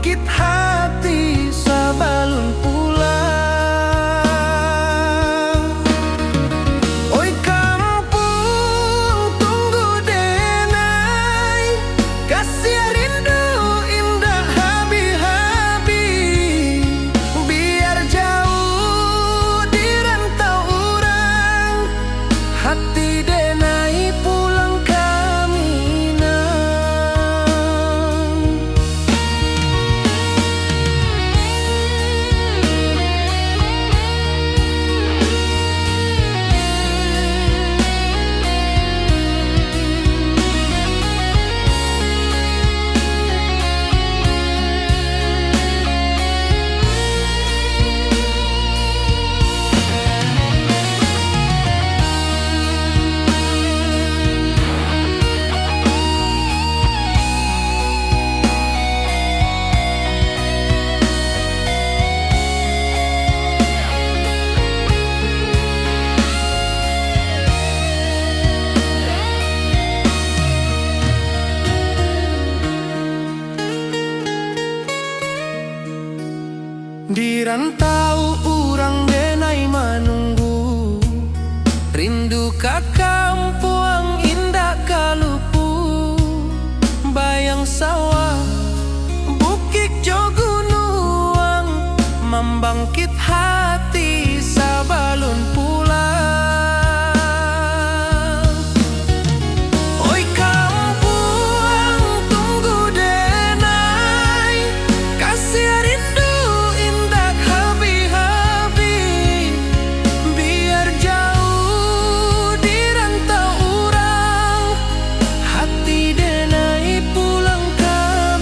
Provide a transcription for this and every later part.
membangkit hati sabalun pulang. Oi kampung tunggu denai, kasih rindu indah habi-habi. Biar jauh di rantau urang, hati denai pulang kaminang. Di rantau urang denai menunggu, rindu ka kampung indah kalupu. Bayang sawah bukit jo gunung, membangkit hati sabalun pulang. Oi kampung tunggu denai, kasih rindu indah habi-habi. Biar jauh di rantau urang, hati denai pulang kaminang.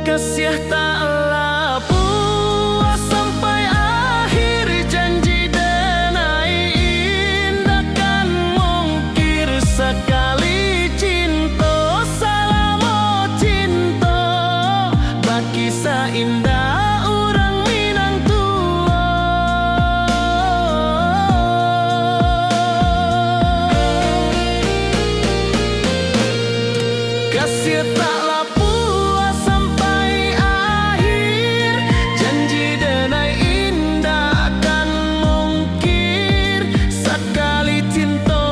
Kasih taklah puas sampai akhir, janji denai indah kan mungkir. Sekali cinta salamo cinta, bagi seindah orang Minang tua. Kasih taklah puas sampai akhir, janji denai indah kan mungkir. Sekali cinta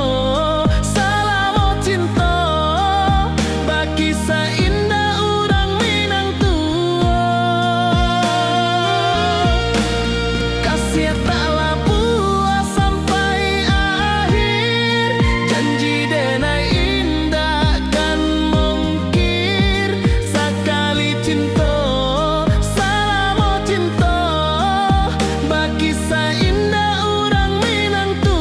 salamo cinta, bagi seindah orang Minang tua. Kasih taklah puas sampai akhir, janji denai indah kan mungkir. Sekali cinta salamo cinta, bagi seindah orang Minang tua.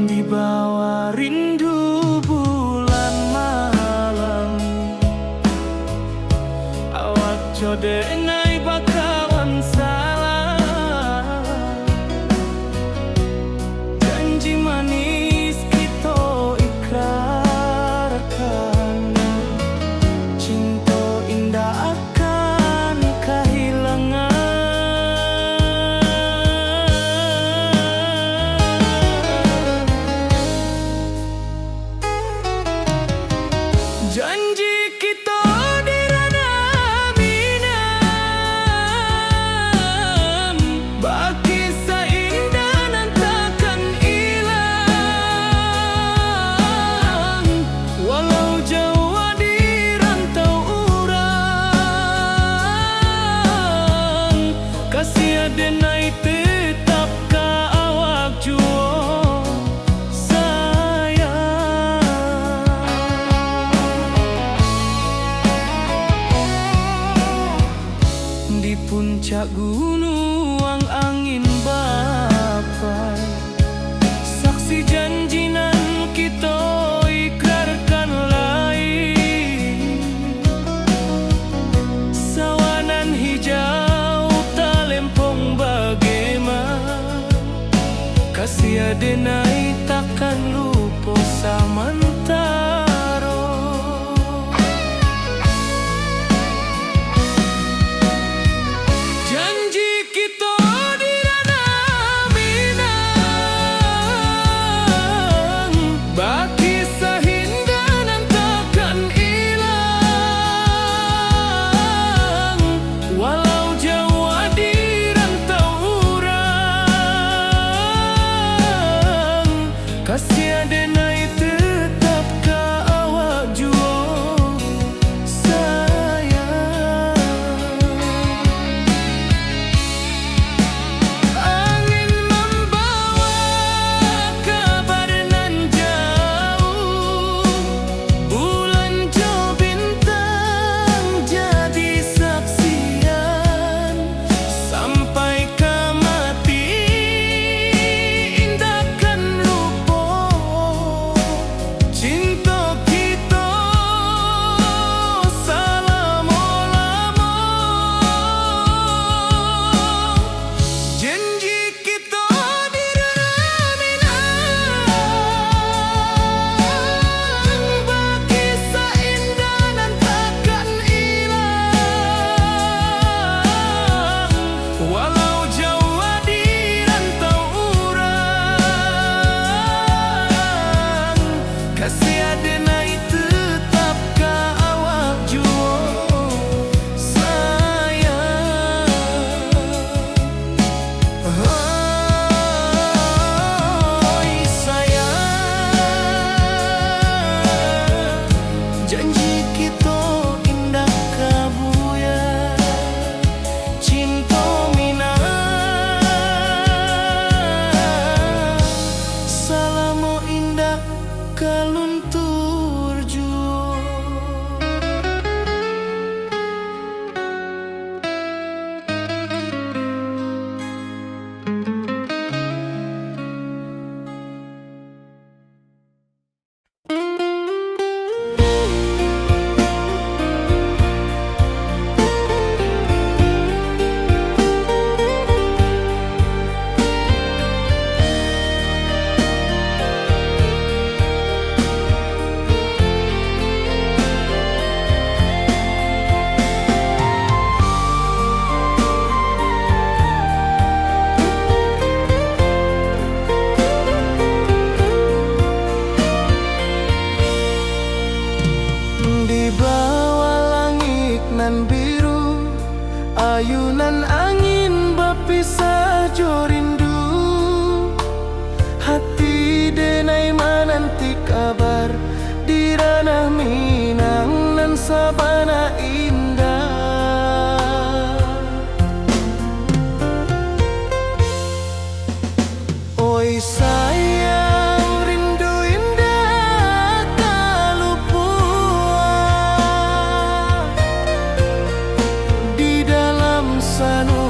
Di bawah rindu bulan malam, awak jodenai bakawan salah. Janji manis kita ikrarkan, cinta indah akan kehilangan. Janji kita di ranah Minang, bagi seindah nan takkan hilang. Walau jauh di rantau urang, kasih denai tetap ka awak jua di puncak gunung angin bapai. Saksi janji nan kita ikrarkan lain, sawanan hijau talempong bagaimana. Kasih denai takkan lupa samantara. Janji kita di ranah Minang, bagi seindah nan takkan hilang. Walau jauh di rantau urang, ayunan angin bapisah jo rindu, hati denai menanti kabar di ranah Minang nan sabana indah. Oi sayang, rindu indah kalupua di dalam sanu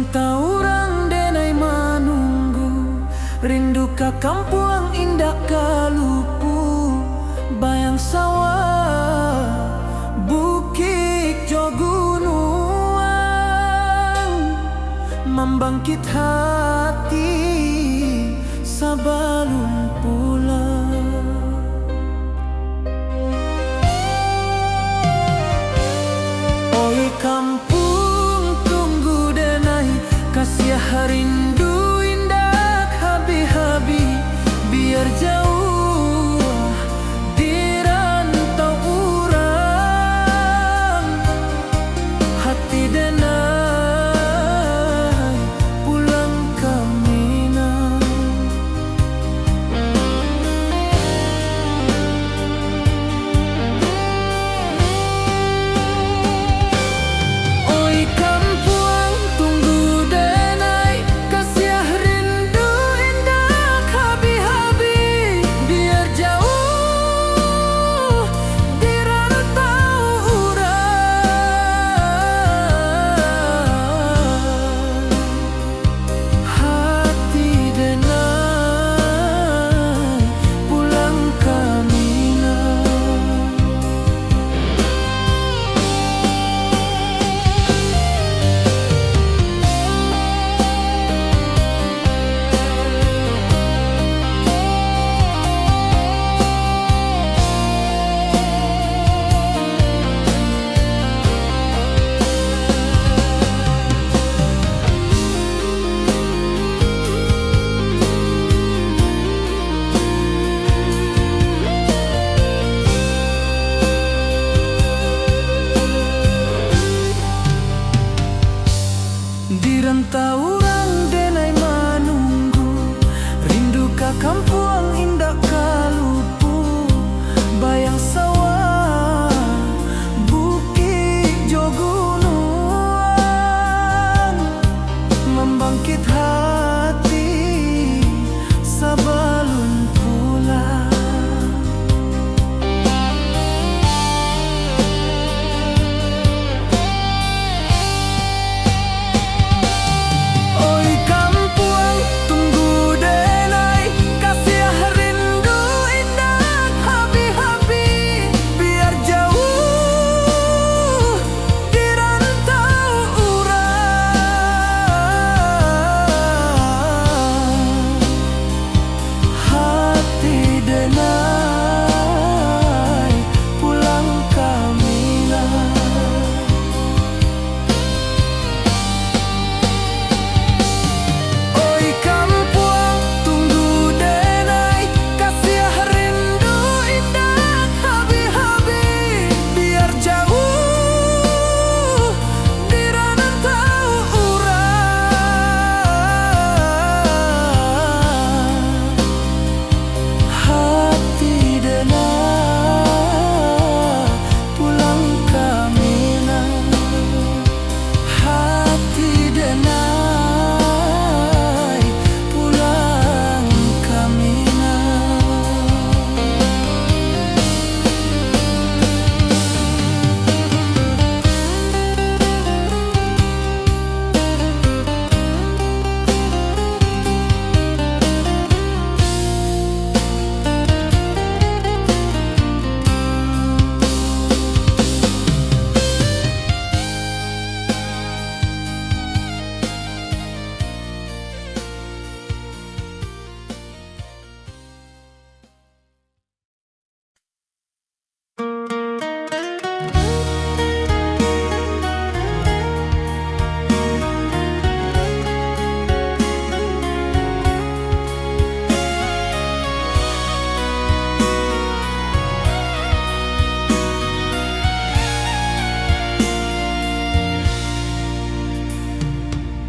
Rantau denai manunggu, rindu ka kampung indah kalupu, bayang sawah, bukit jo gunung, membangkit hati sabalun pulang. Oi kampung tunggu denai, kasih rindu indah habi-habi, biar jauh di rantau urang, hati denai pulang ke Minang. Oi kampung tunggu denai, kasih rindu indah habi-habi, biar jauh di rantau urang, hati denai pulang ke Minang. Di rantau urang denai manunggu, rindu ka kampung indah kalupu, bayang sawah, bukit jo gunung, membangkit hati sabalun pulang. Oi kampung tunggu denai, kasih rindu indah habi-habi, biar jauh di rantau urang, hati denai pulang ke Minang. Oi kampung tunggu denai, kasih rindu indah habi-habi, biar jauh di rantau urang, hati denai pulang ke Minang, hati denai pulang ke Minang.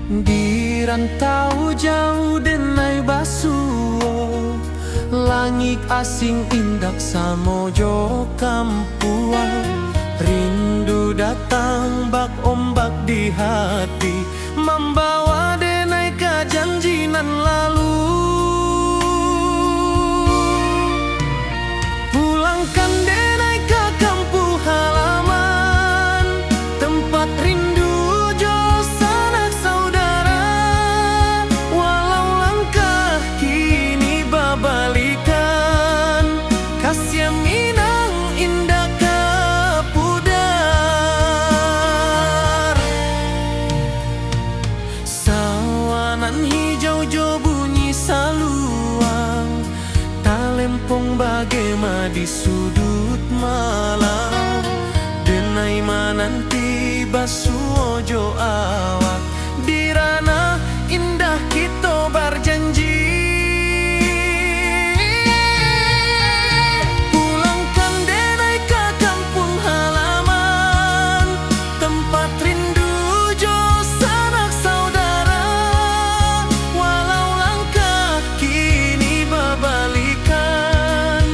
Di rantau jauh denai basuo, langit asing indak samojo kampuang, rindu datang bak ombak di hati, membawa denai ke janjinan lalu. Pulangkan denai ke kampung halaman, tempat rindu jo sanak saudara. lempong bagema di sudut malam. Denai mananti basu ojo awak, di ranah indah kita berjanji. Pulangkan denai ke kampung halaman, tempat rindu jo sanak saudara. Walau langkah kini berbalikan,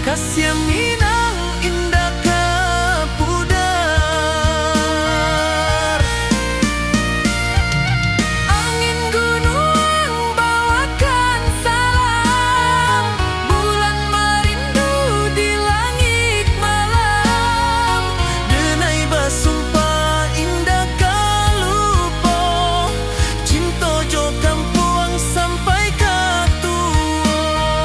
kasih Minang indah ke pudar. Angin gunung bawakan salam, bulan merindu di langit malam. Denai basumpah indah kalupo, cinta jo kampung sampai ke tua.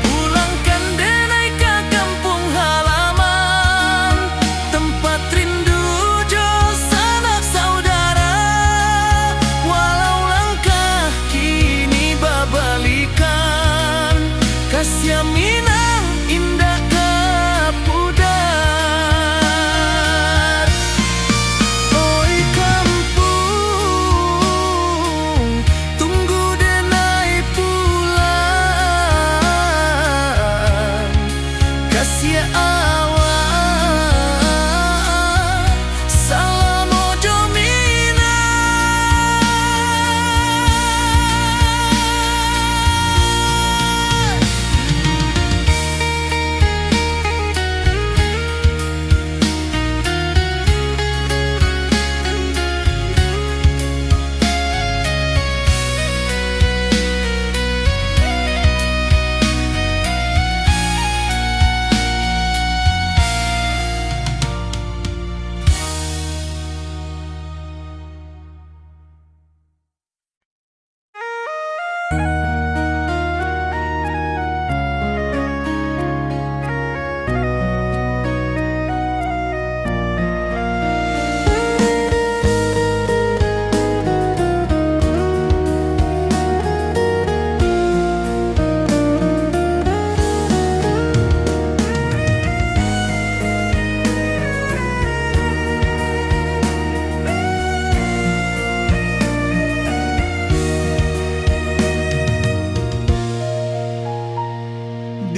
Pulangkan denai ke kampung halaman, tempat rindu jo sanak saudara. Walau langkah kini berbalikan, kasih Minang indah ke pudar. Oi kampung, tunggu denai pulang. Kasih awak, salam ojo Minang.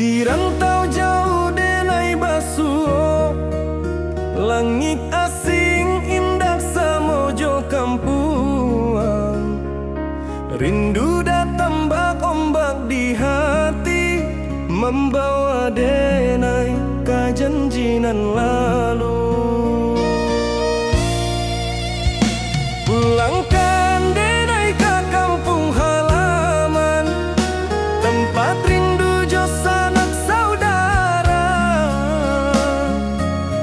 Di rantau jauh denai basuh, langit asing indah samojo kampuang. Rindu datang bak ombak di hati, membawa denai ke janjinan lalu. Pulangkan denai ke kampung halaman, tempat rindu jo sanak saudara.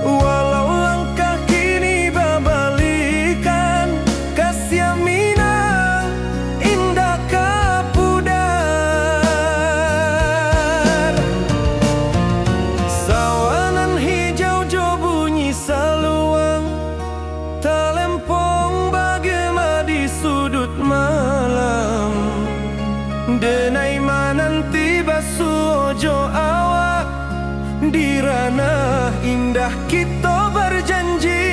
Walau langkah kini berbalikan, kasih Minang indah ke pudar. Sawanan hijau jo bunyi saluang, talempong bagema di sudut malam. Denai mananti basuh ojo awak, di ranah indah kita berjanji.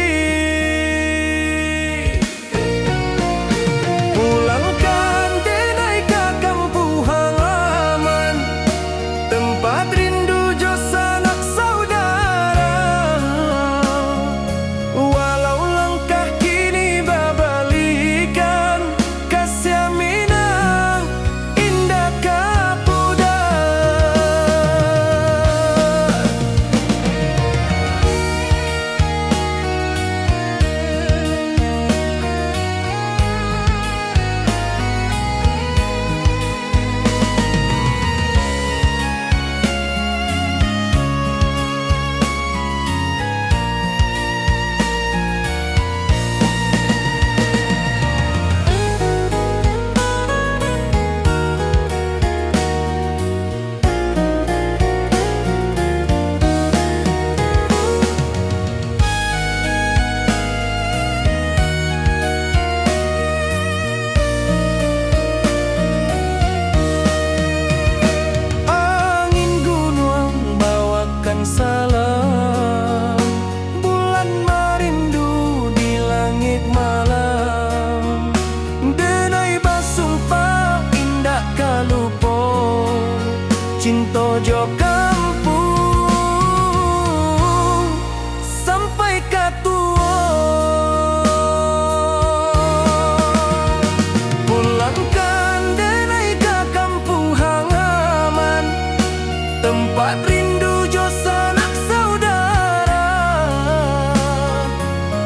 Pulangkan denai ke kampung halaman, tempat rindu jo sanak saudara. Walau langkah kini berbalikan, kasih Minang indah ke pudar. cinta jo kampung sampai katua. Pulangkan denai ke kampung halaman, tempat rindu jo sanak saudara.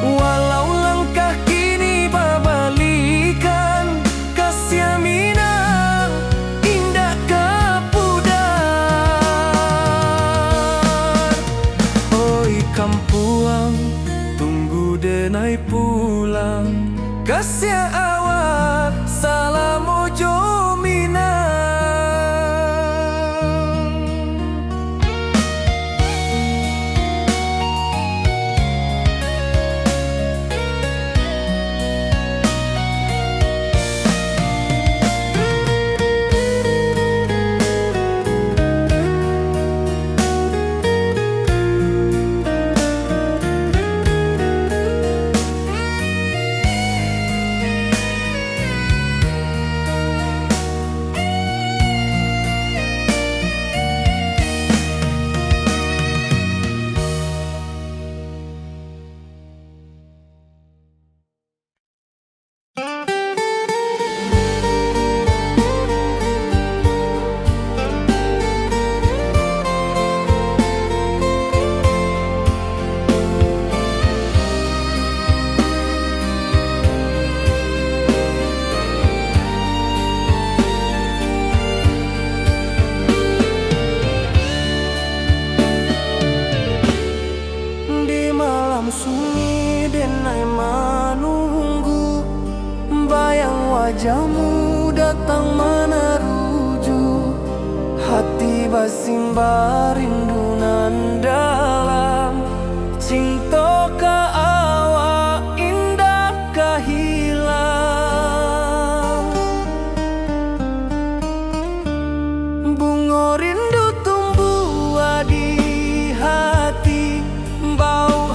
Walau langkah kini babalikan, kasih minang indah kapudar. Oi kampuang, tunggu denai pulang, kasih awak salam ojo minang. Sunyi denai menunggu, bayang wajahmu datang meneruju. Hati basimba rindu nan dalam, cinta ka awak indah ka hilang. Bunga rindu tumbuh di hati, bau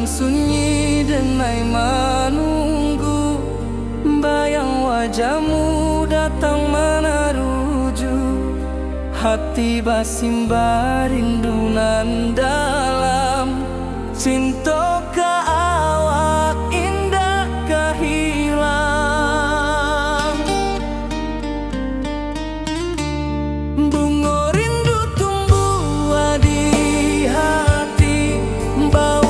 sunyi denai menunggu, bayang wajahmu datang meneruju. Hati basimba rindu nan dalam, cinta ka awak indah ka hilang. Bunga rindu tumbuh di hati, bau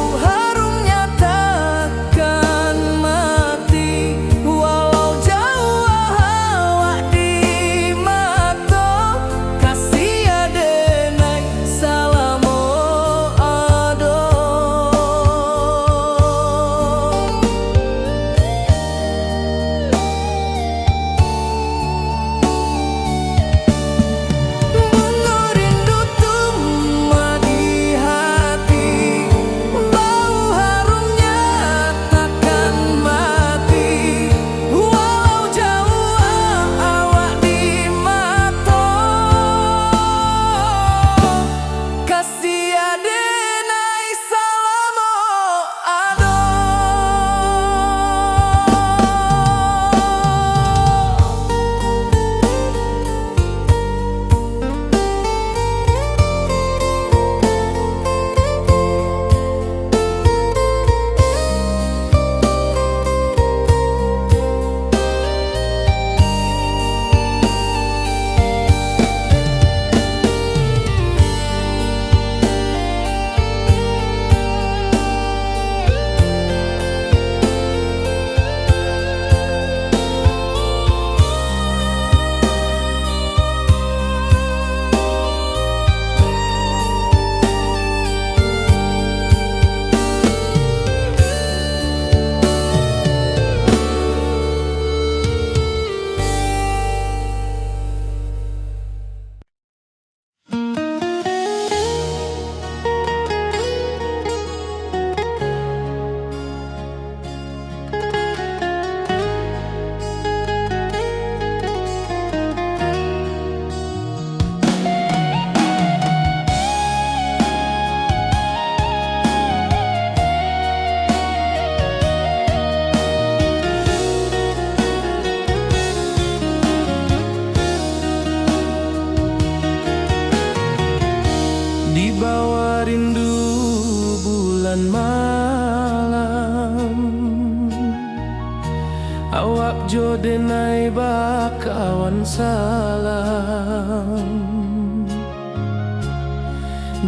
awak jo denai bakawan salam.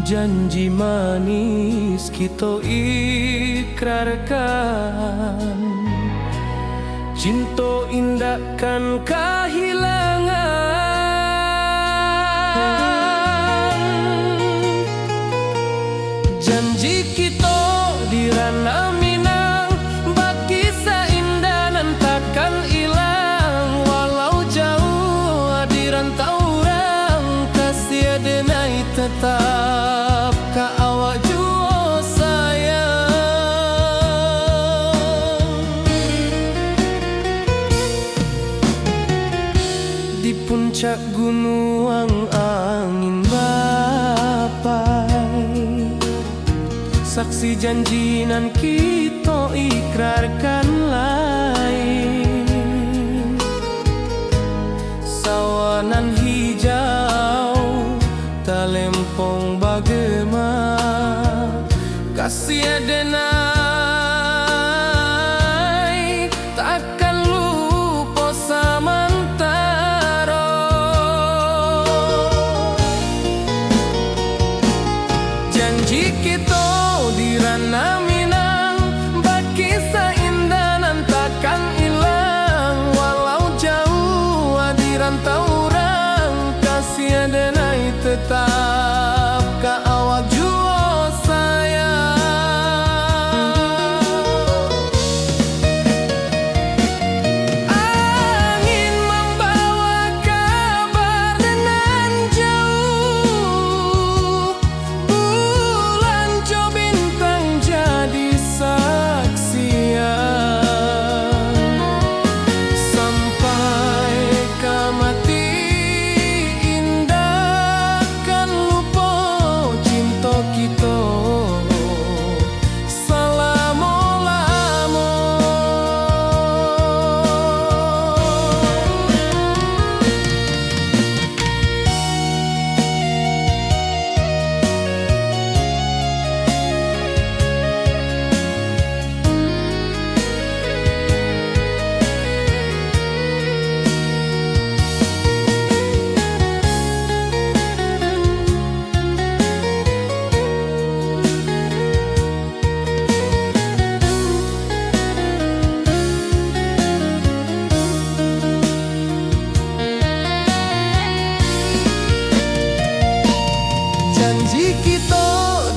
Janji manis kita ikrarkan, cinta indahkan kehilangan. Janji kita di ranah Minang, bakisah indah nan takkan hilang. Walau jauh di rantau orang, kasih denai tetap ka awak jua sayang. Di puncak gunung angin bapai, saksi janji nan kita ikrarkan lain. Sawanan hijau talempong bagema, kasih denai takkan lupa samantara. Janji kita di ranah Minang, bakisah indah nan takkan hilang. Walau jauh di rantau orang, kasih denai tetap ka awak jua sayang. Angin membawa kabar nan jauh, bulan jo bintang jadi saksian. Sampai ke mati indah kan lupa cinta kita selama-lama. Janji kita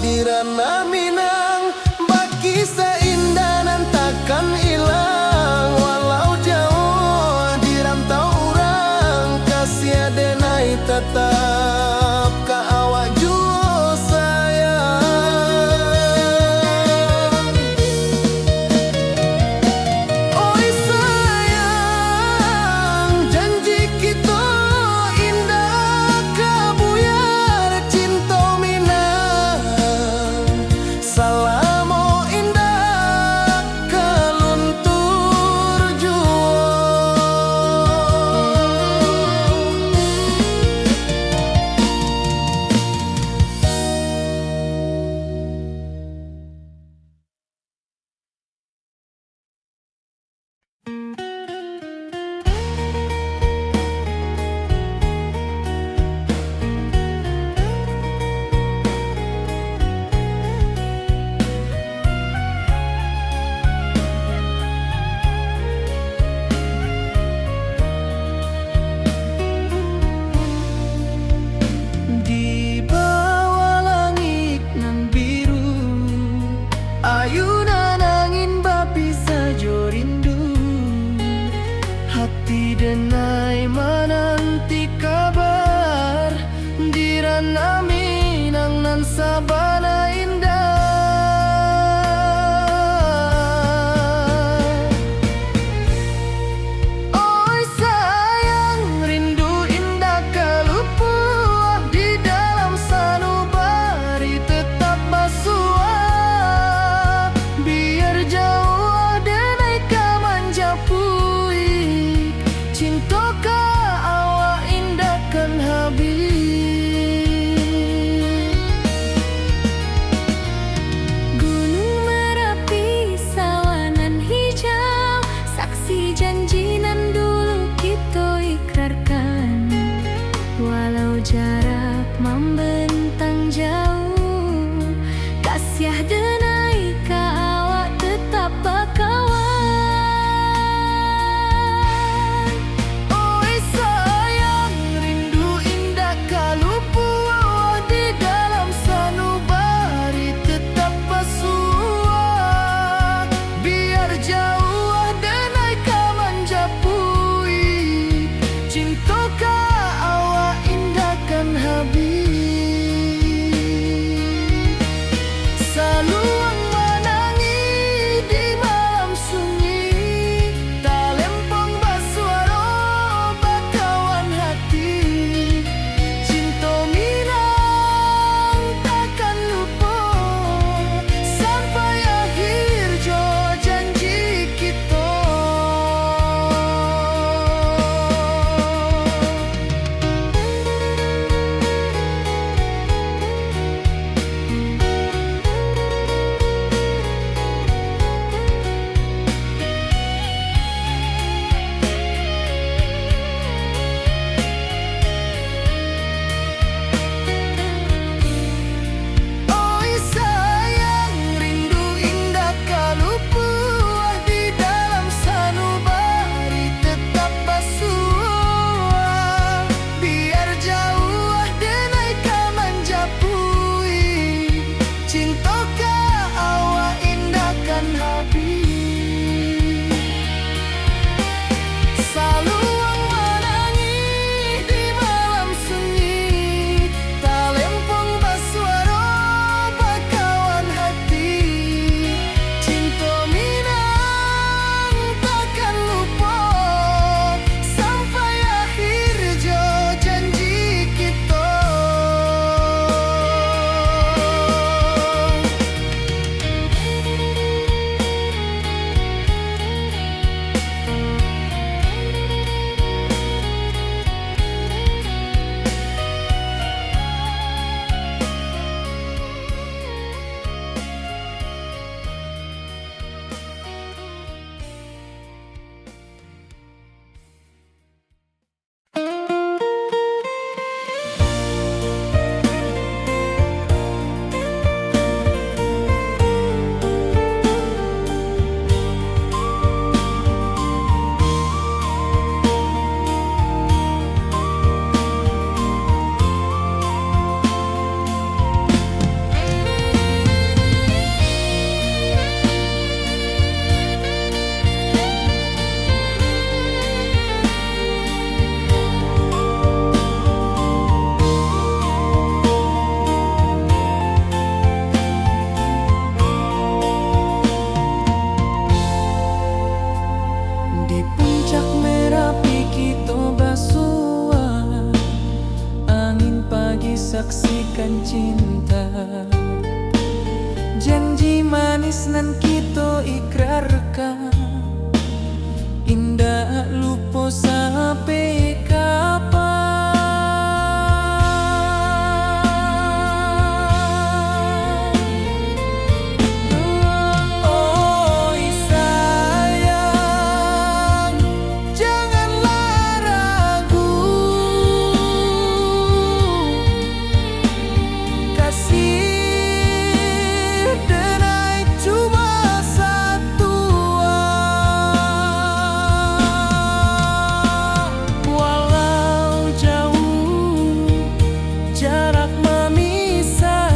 di ranah Minang, bakisah indah nan takkan hilang. Walau jauh di rantau orang, kasih denai tetap ka awak jua sayang. Oi sayang, janji kita indah kabuyar cinta Minang. Salamo indah keluntur jua. Di bawah langit nan biru, ayunan angin bapisa jo rindu. Hati denai menanti kabar, di ranah Minang nan sabana indah. Oi sayang, rindu indah kelupuah di dalam sanubari tetap basuah. Biar jauh denai ka manjapuik, cinta ka awak indah kan habis. saksikan cinta. Janji manis nan kita ikrarkan, indah lupa sampai kapan. Oi sayang, janganlah ragu, kasih denai cuma satu. Walau jauh jarak memisahkan,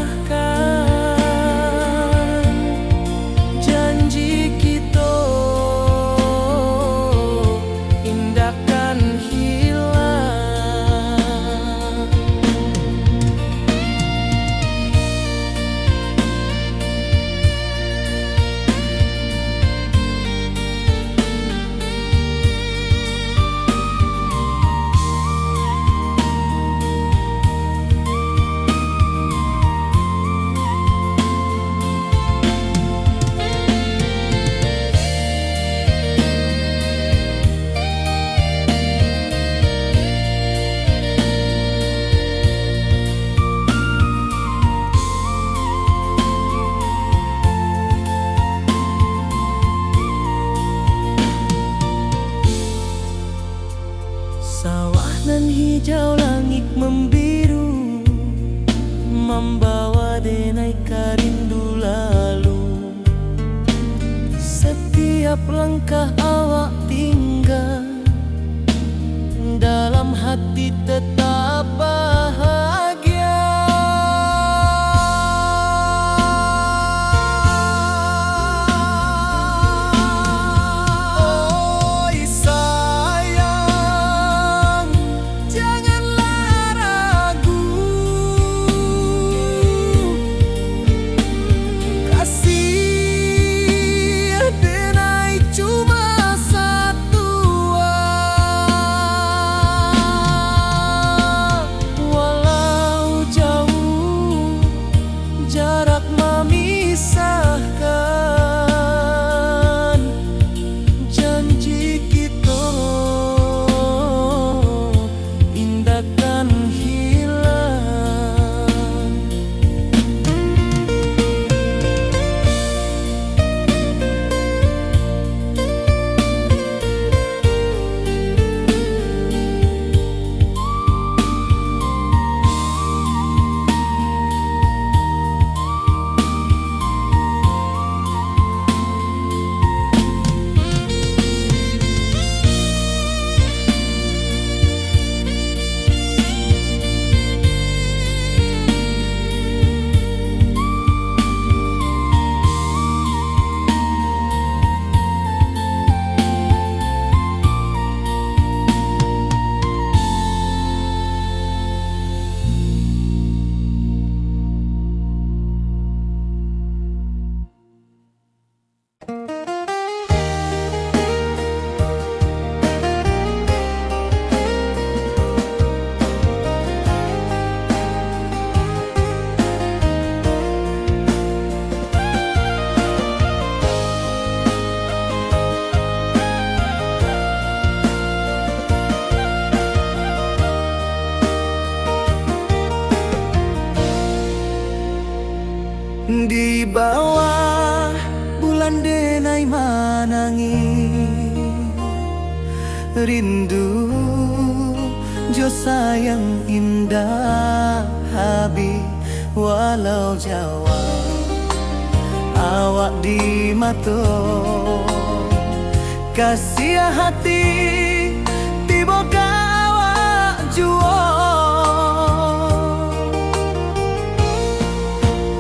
janji kita indahkan hilang. Sawah nan hijau, langit membiru, membawa denai rindu lalu. Setiap langkah awak tinggal, dalam hati tetap bahagia. Oi sayang, janganlah ragu, kasih denai cuma satu. Walau jauh jarak memisahkan, janji kita indahkan hilang. Di bawah bulan denai manangi, rindu jo sayang indah habi. Walau jauh awak di mata, kasih hati tiba awak jua.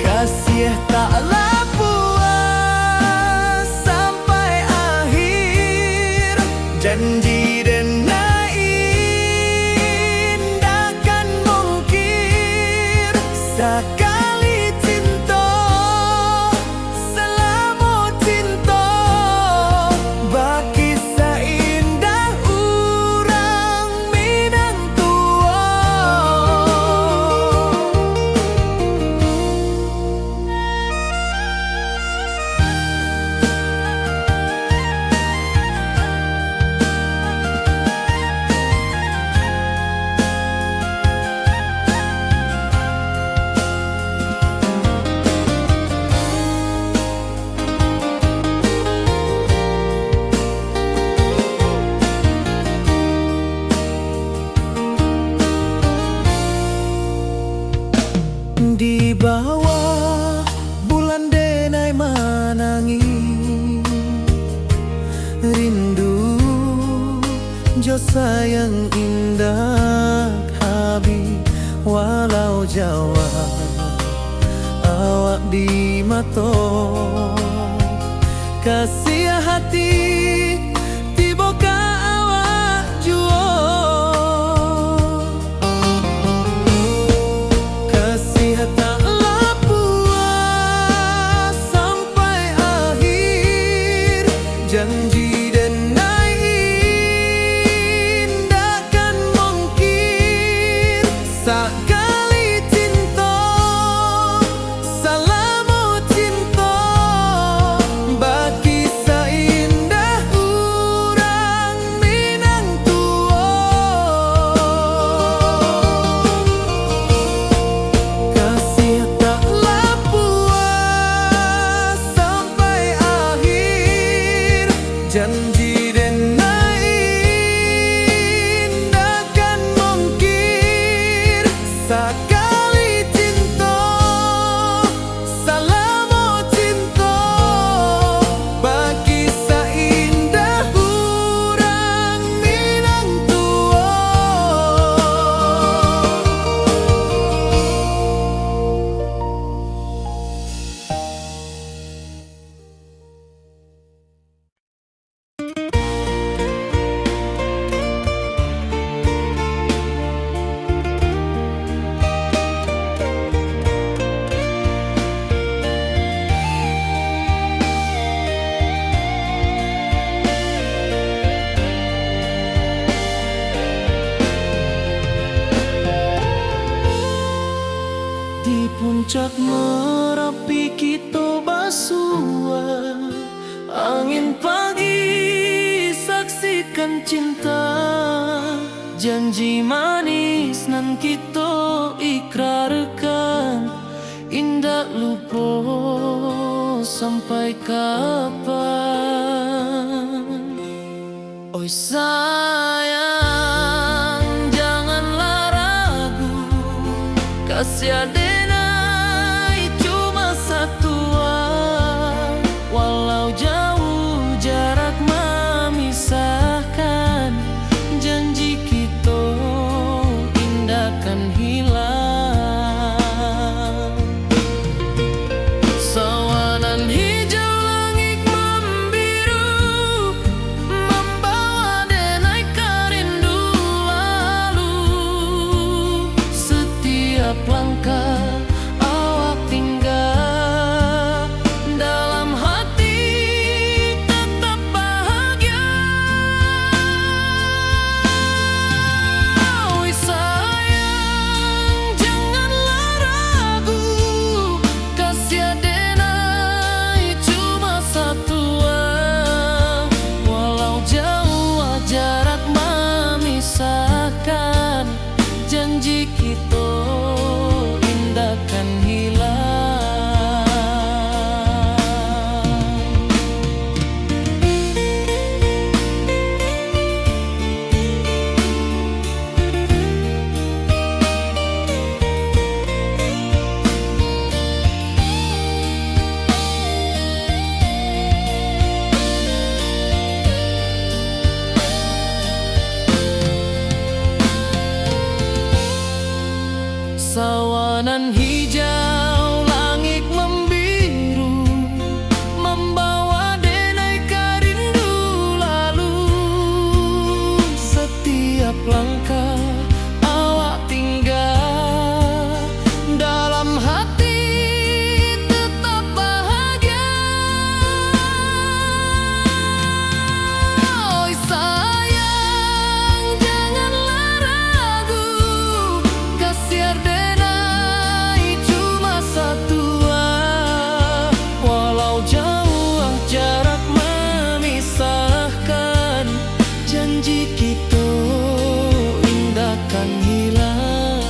Kasih taklah puas sampai akhir, janji denai indahkan mungkir. Sekali cinta selama cinta, baki seindah Jo sayang indah Habib walau Jawa awak di mato kasih hati tiba ka awak juo kasih tak puas sampai akhir janji denai indahkan mungkin sekali cinta salamu cinta bagi seindah urang Minang tua kasih taklah puas sampai akhir janji denai indahkan mungkin sekali cinta salamu cinta bagi seindah urang Minang tua. Di puncak Merapi kita basua angin pagi saksikan cinta janji manis nan kita ikrarkan indah lupa sampai kapan. Oi sayang janganlah ragu kasih adenai cuma satu walau jauh jarak memisahkan janji kita indahkan hilang sawanan hijau langit membiru membawa denai kerindu lalu setiap langkah awak tinggal dalam hati tetap bahagia. Oi sayang janganlah ragu kasih adenai cuma satu walau jauh jarak memisahkan janji kita indahkan hilang. Sawanan hijau langit membiru membawa denai kerindu lalu setiap langkah awak tinggal dalam hati tetap bahagia. Oi sayang janganlah ragu kasih adenai cuma satu walau jauh jarak memisahkan janji kita indahkan hilang.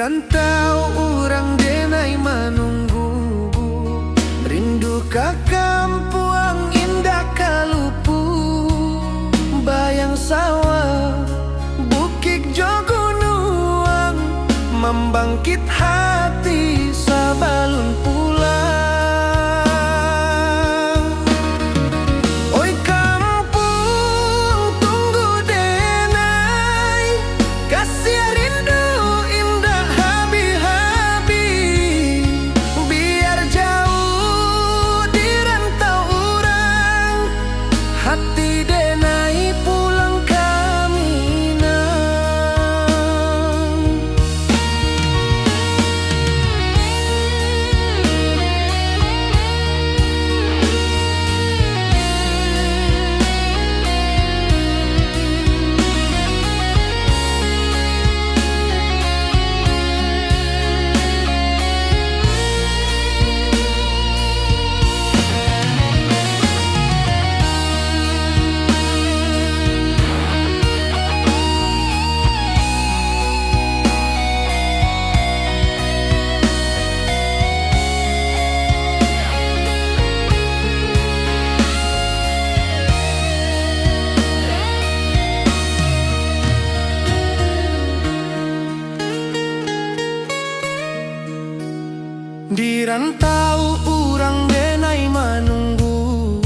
rantau orang denai menunggu, rindu ka kampuang indah kalupu, bayang sawah bukit jogunuang, membangkit hati sabalun pulang. Oi kampung tunggu denai, kasih rindu indah habi-habi, biar jauh di rantau orang, hati denai pulang kami nang. Di rantau urang denai menunggu,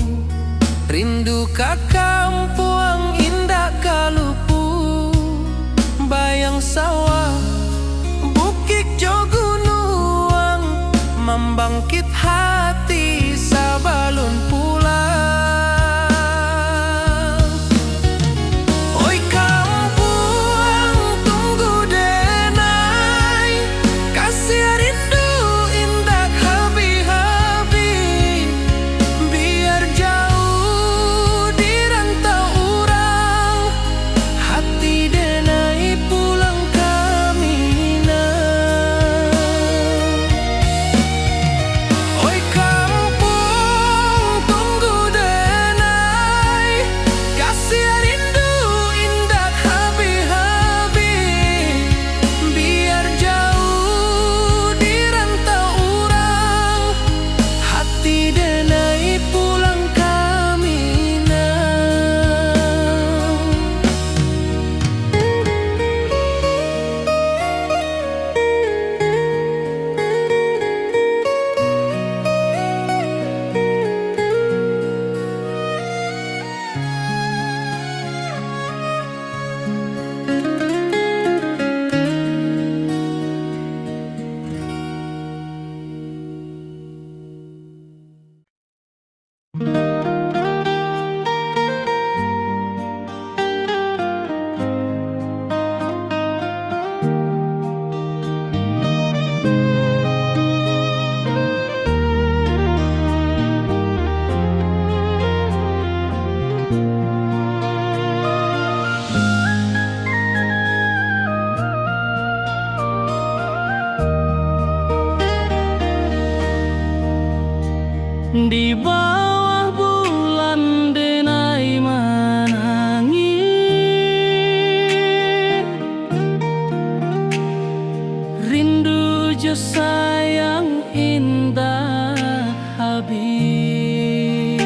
rindu ka kampuang indah kalupu, bayang sawah bukit jogunuang, membangkit hati sabalun pulang. Oi kampuang tunggu denai, kasih rindu indah habi-habi, biar jauh di rantau urang, hati denai pulang kami nang. Oi kampung tunggu denai, kasih rindu indah habi-habi, biar jauh di rantau urang, hati denai pulang kami nang. Di bawah bulan denai menangis, rindu jo sayang indah habis,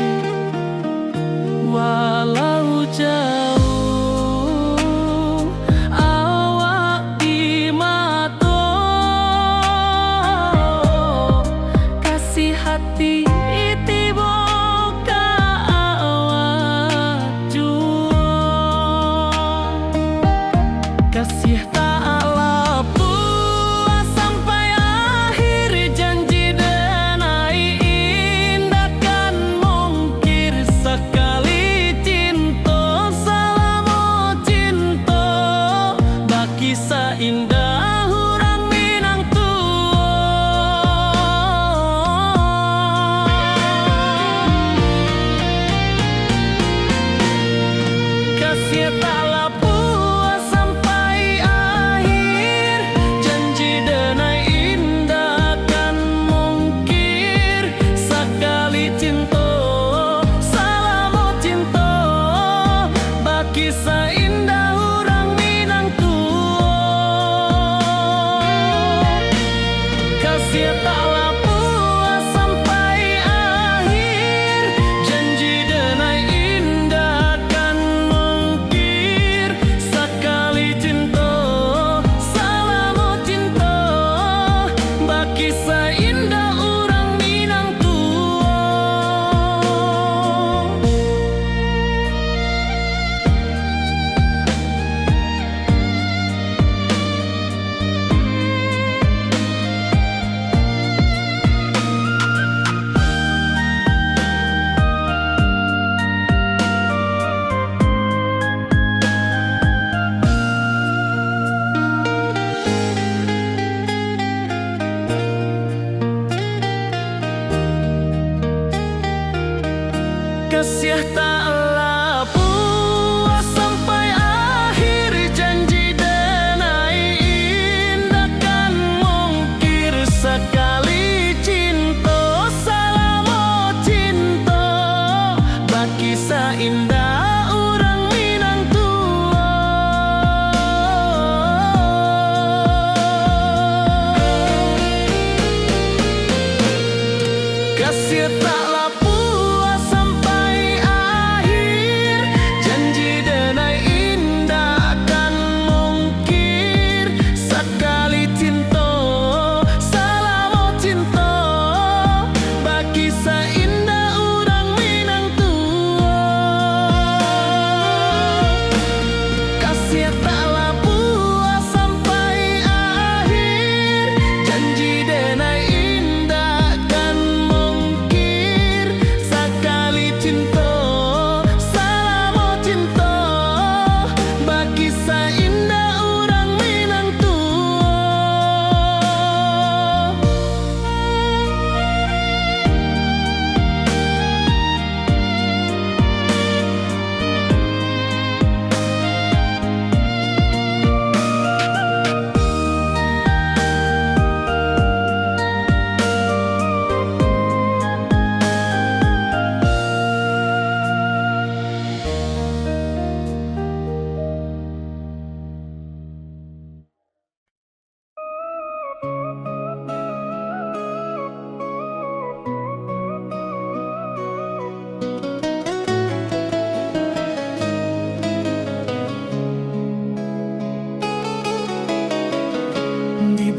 walau jauh awak di mata, kasih hati kasih tak lepas sampai akhir, janji denai indahkan mungkir, sekali cinta selama cinta, baki seindah hurang Minang tua. Kasih tak kisah indah orang Minang tua.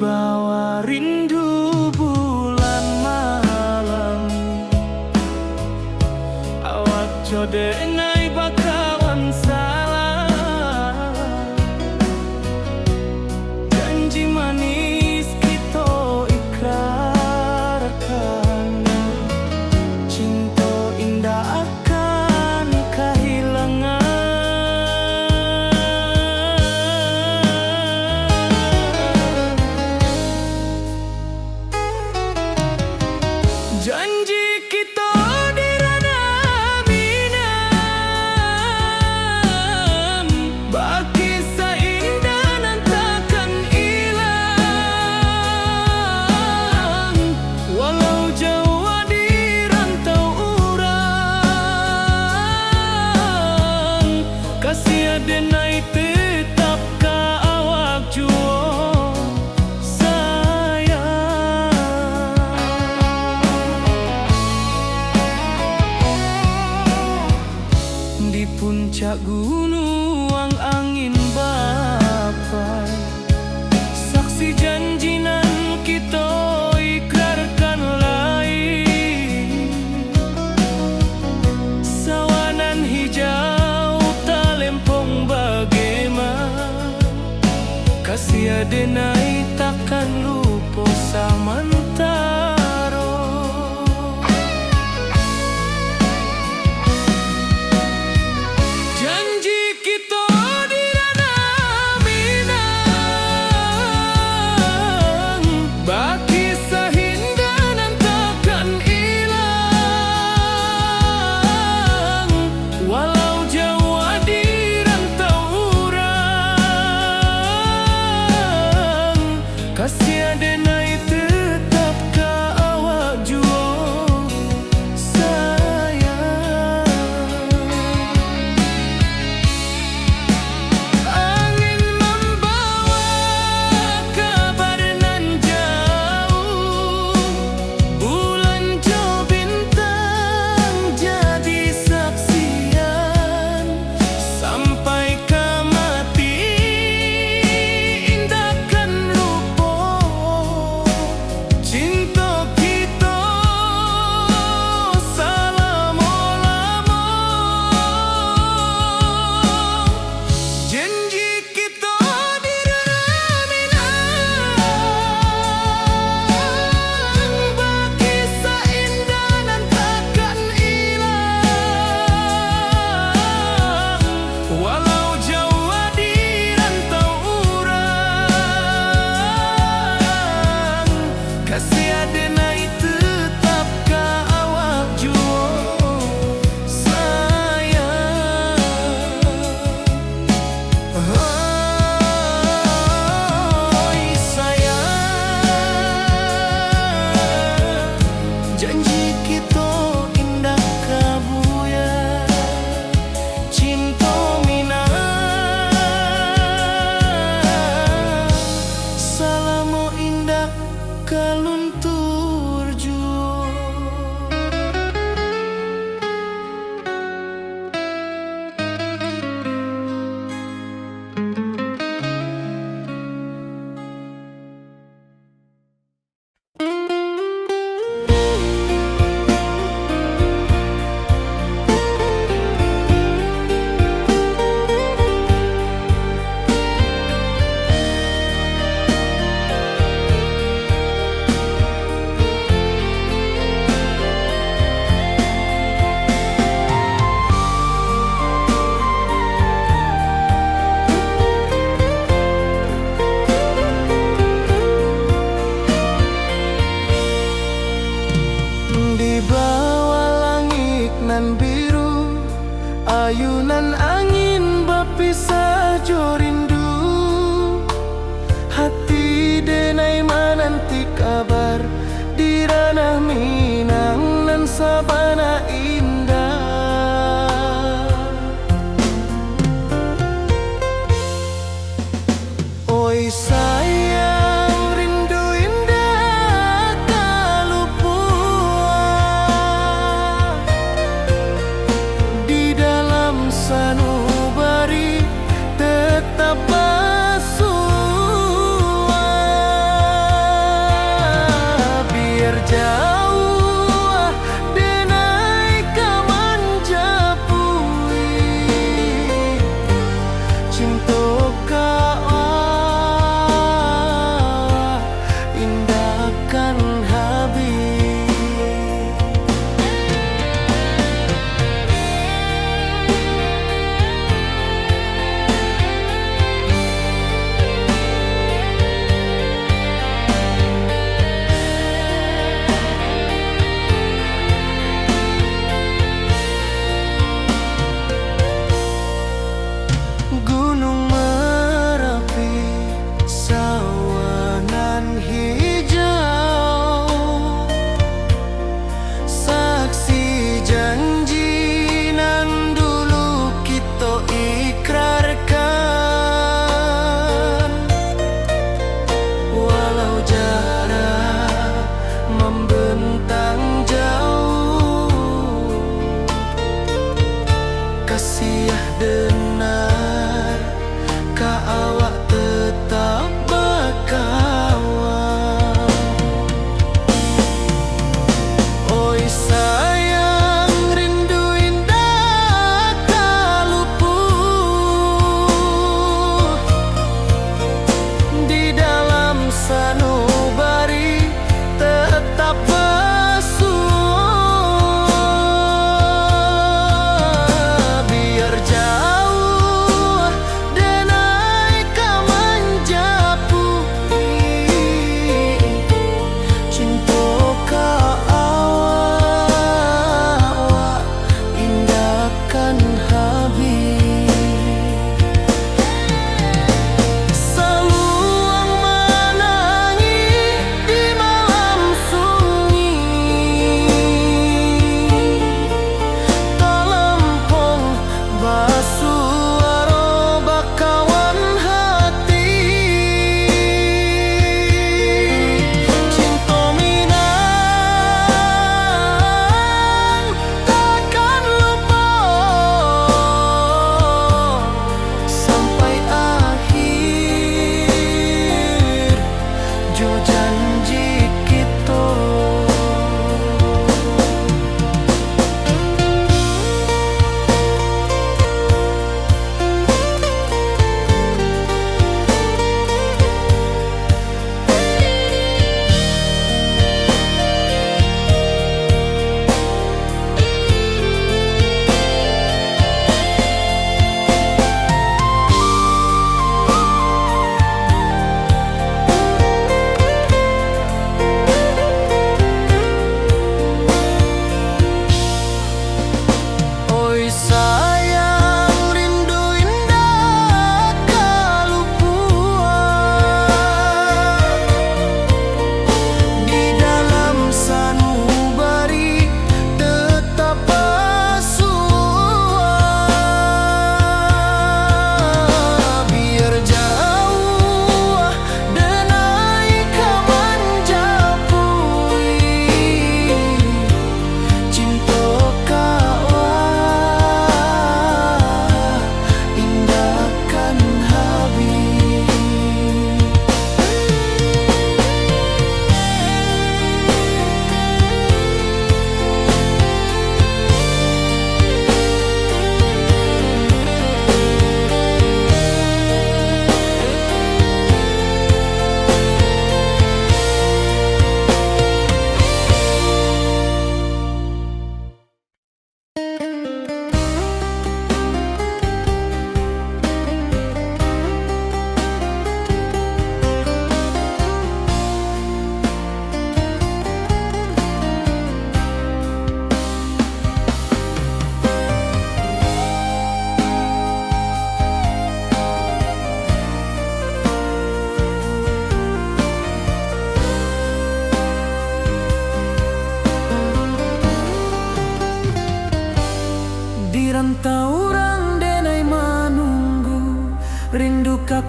Wibawa rindu bulan malam, awak jode ngai bakawan salah. Janji manis kita ikrarkan, cinta indah akan kehilangan. Janji kita di ranah minam, baki seindah nan takkan hilang. Walau jauh di rantau urang, kasih adenai tetap ka awak jua. Di puncak gunung angin bapai, saksi janji nan kita ikrarkan lain. Sawanan hijau talempong bagaimana, kasih adenai takkan lupa samantara. Janji kita di ranah minang, baki sahinda nan takkan hilang. Walau jauh di rantau urang, kasih adenai tetap ka awak jua sayang. Angin membawa kabar nan jauh, bulan jo bintang jadi saksian. Sampai ke mati indahkan lupa,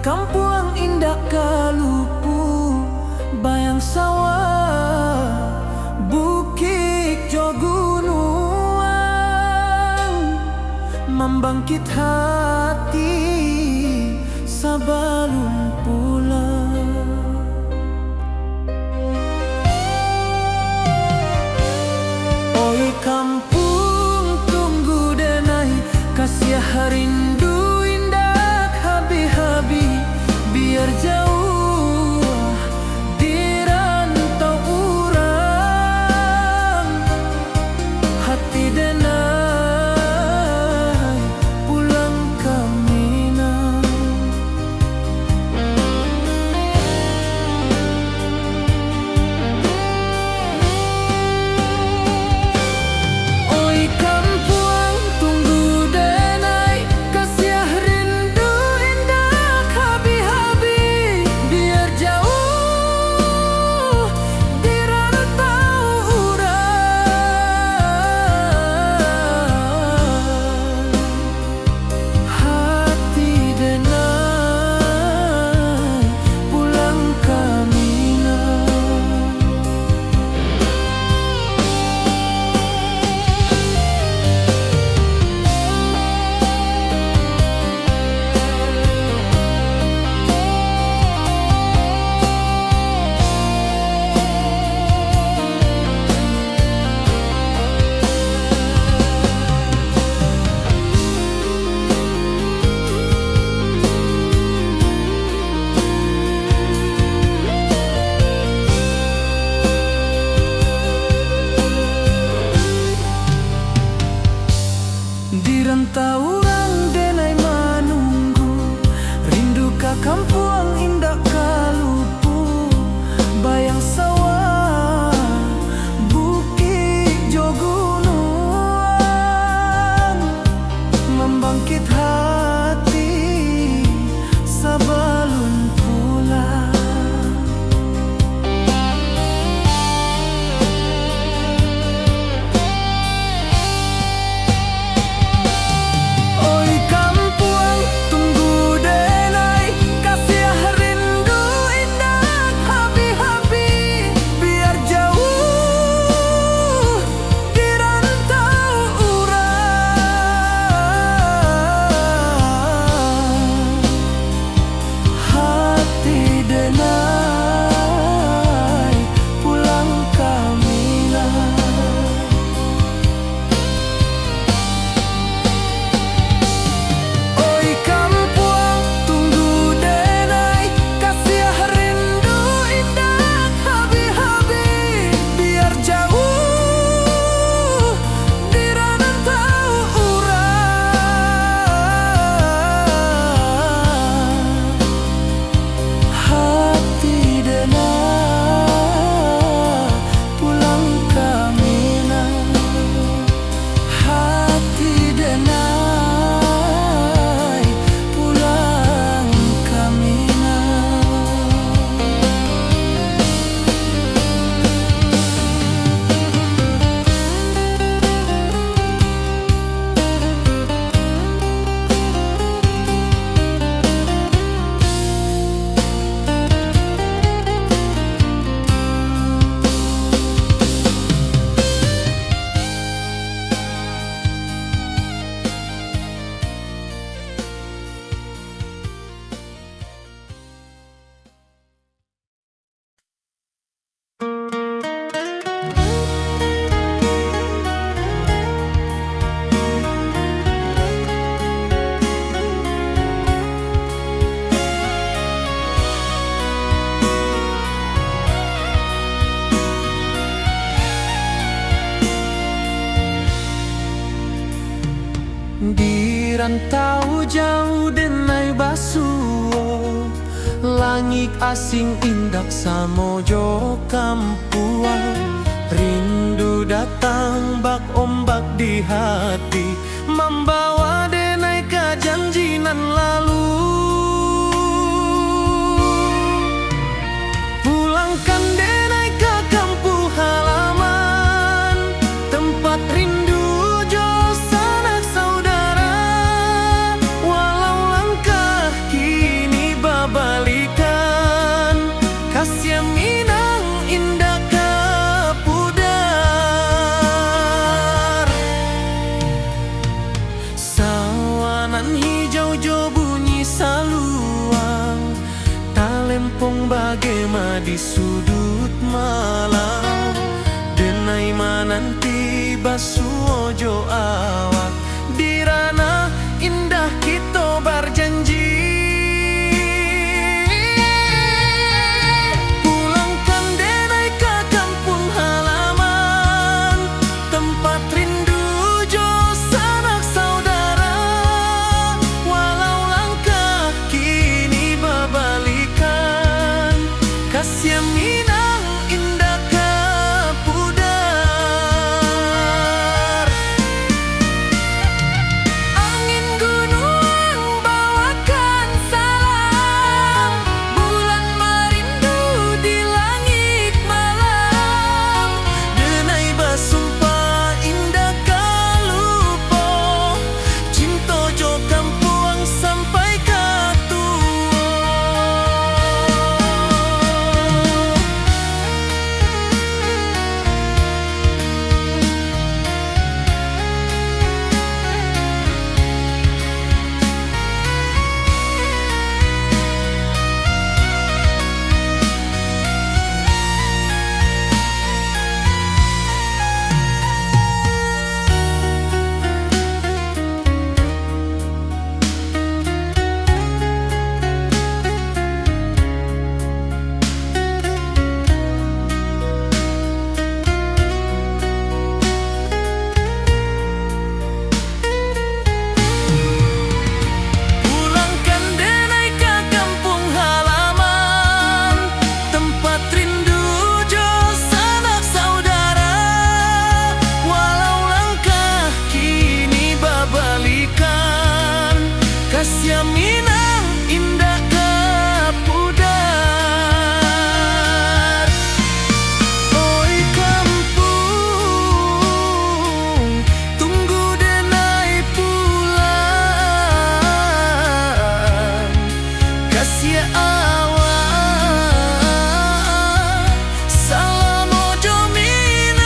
Kampuang indah kalupu, bayang sawah, bukit jo gunung, membangkit hati sabalun pulang. Oi kampung tunggu denai, kasih rindu indah habi-habi, biar jauh di rantau urang, hati denai pulang ke Minang. Oi kampuang tunggu denai, kasih rindu indah habi-habi, biar jauh di rantau urang, hati denai pulang ke Minang. Di rantau urang denai menunggu, rindu ka kampuang indah kalupu, bayang sawah, bukit jo gunung, membangkit hati sabalun pulang. Oi kampuang tunggu denai, kasih rindu indah habi-habi, biar jauh di rantau urang, hati denai pulang ke Minang. Oi kampuang tunggu denai, kasih rindu indah habi-habi, biar jauh di rantau urang, hati denai pulang ke Minang, hati denai pulang ke Minang. Di rantau jauh denai basuo, langit asing indak samojo kampuang, rindu datang bak ombak di hati, membawa denai ke janjinan lalu. Pulangkan denai ke kampung halaman, tempat rindu jo sanak saudara, walau langkah kini gema di sudut malam. Denai mananti basuojo awak di ranah indah kita berjanji. Pulangkan denai ke kampung halaman, tempat rindu jo sanak saudara. Walau langkah kini berbalikan, kasih Minang indah kapudar. Angin gunung bawakan salam, bulan merindu di langit malam. Denai basumpah indah kalupo, cinta jo kampung sampai ke tua. Pulangkan denai ke kampung halaman, tempat rindu jo sanak saudara. Walau langkah kini berbalikan, kasih Minang indah kapudar. Oi kampung, tunggu denai pulang. Kasih awak salam ojo Minang.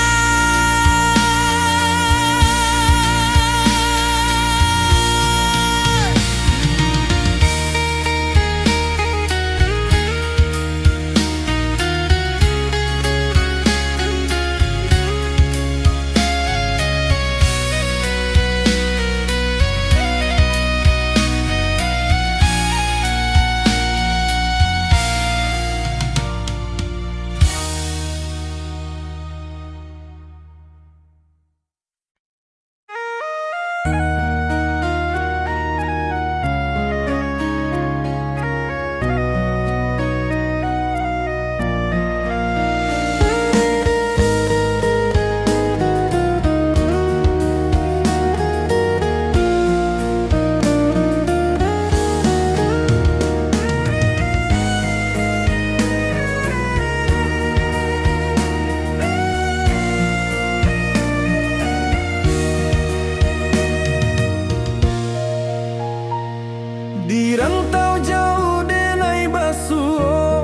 Di rantau jauh denai basuh,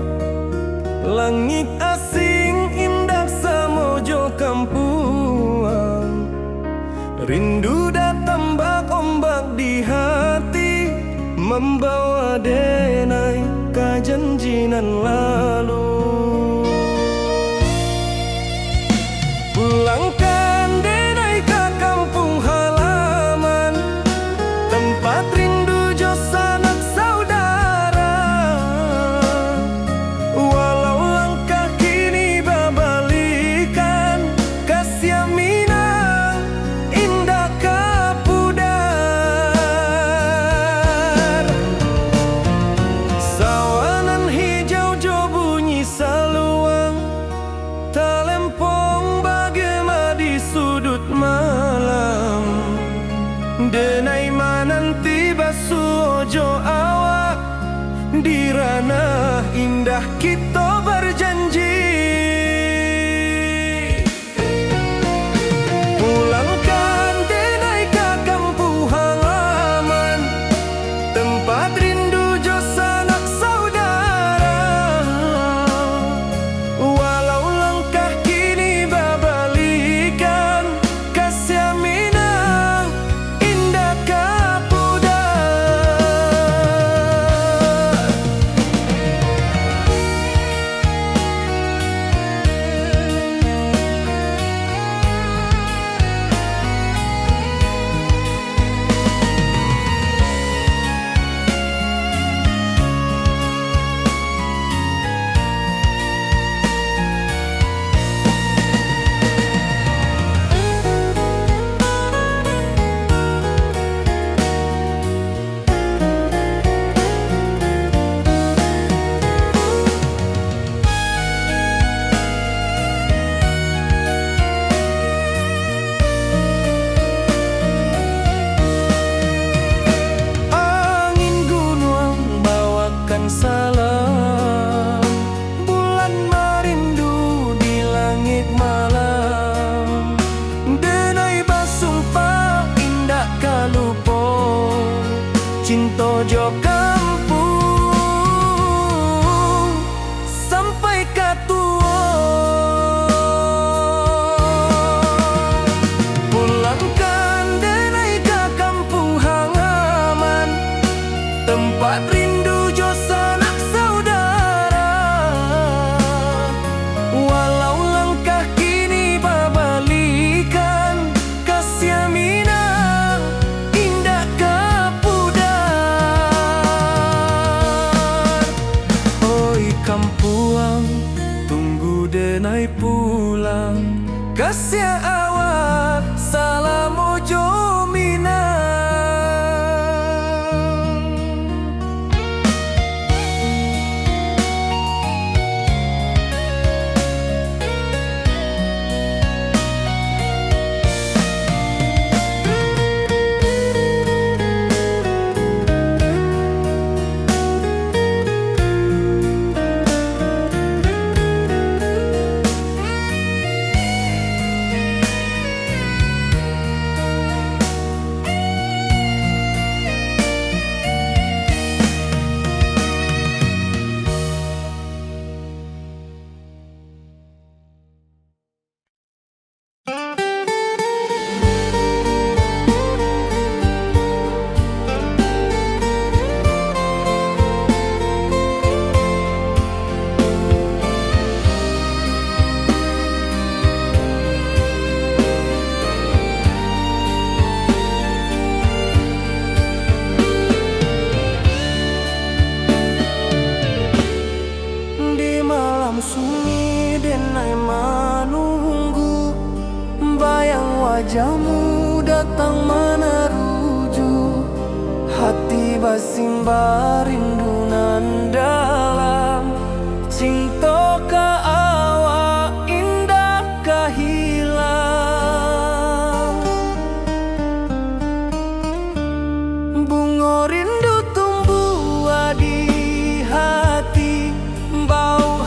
langit asing indah samojo kampuang. Rindu datang bak ombak di hati, membawa denai ke janjinan lalu. Pulangkan denai ke kampung halaman, tempat rindu jo sanak saudara. Walau langkah kini berbalikan, kasih Minang indah kapudar. Sawanan hijau jo bunyi saluang, talempong bagema di sudut malam. Denai mananti basuojo awak di ranah indah kita berjanji. Pulangkan denai ke kampung halaman, tempat rindu jo sanak saudara. Walau langkah kini berbalikan, kasih Minang indah kapudar. sampai katua. Pulangkan denai ke kampung halaman, tempat rindu jo sanak saudara. Walau langkah kini babalikan, kasih Minang indah ke pudar. Oi kampuang, tunggu denai pulang, kasih awak salam ojo Minang. Sunyi denai menunggu, bayang wajahmu datang meneruju. Hati basimba rindu nan dalam, cinta ka awak indah ka hilang. Bunga rindu tumbuh di hati, bau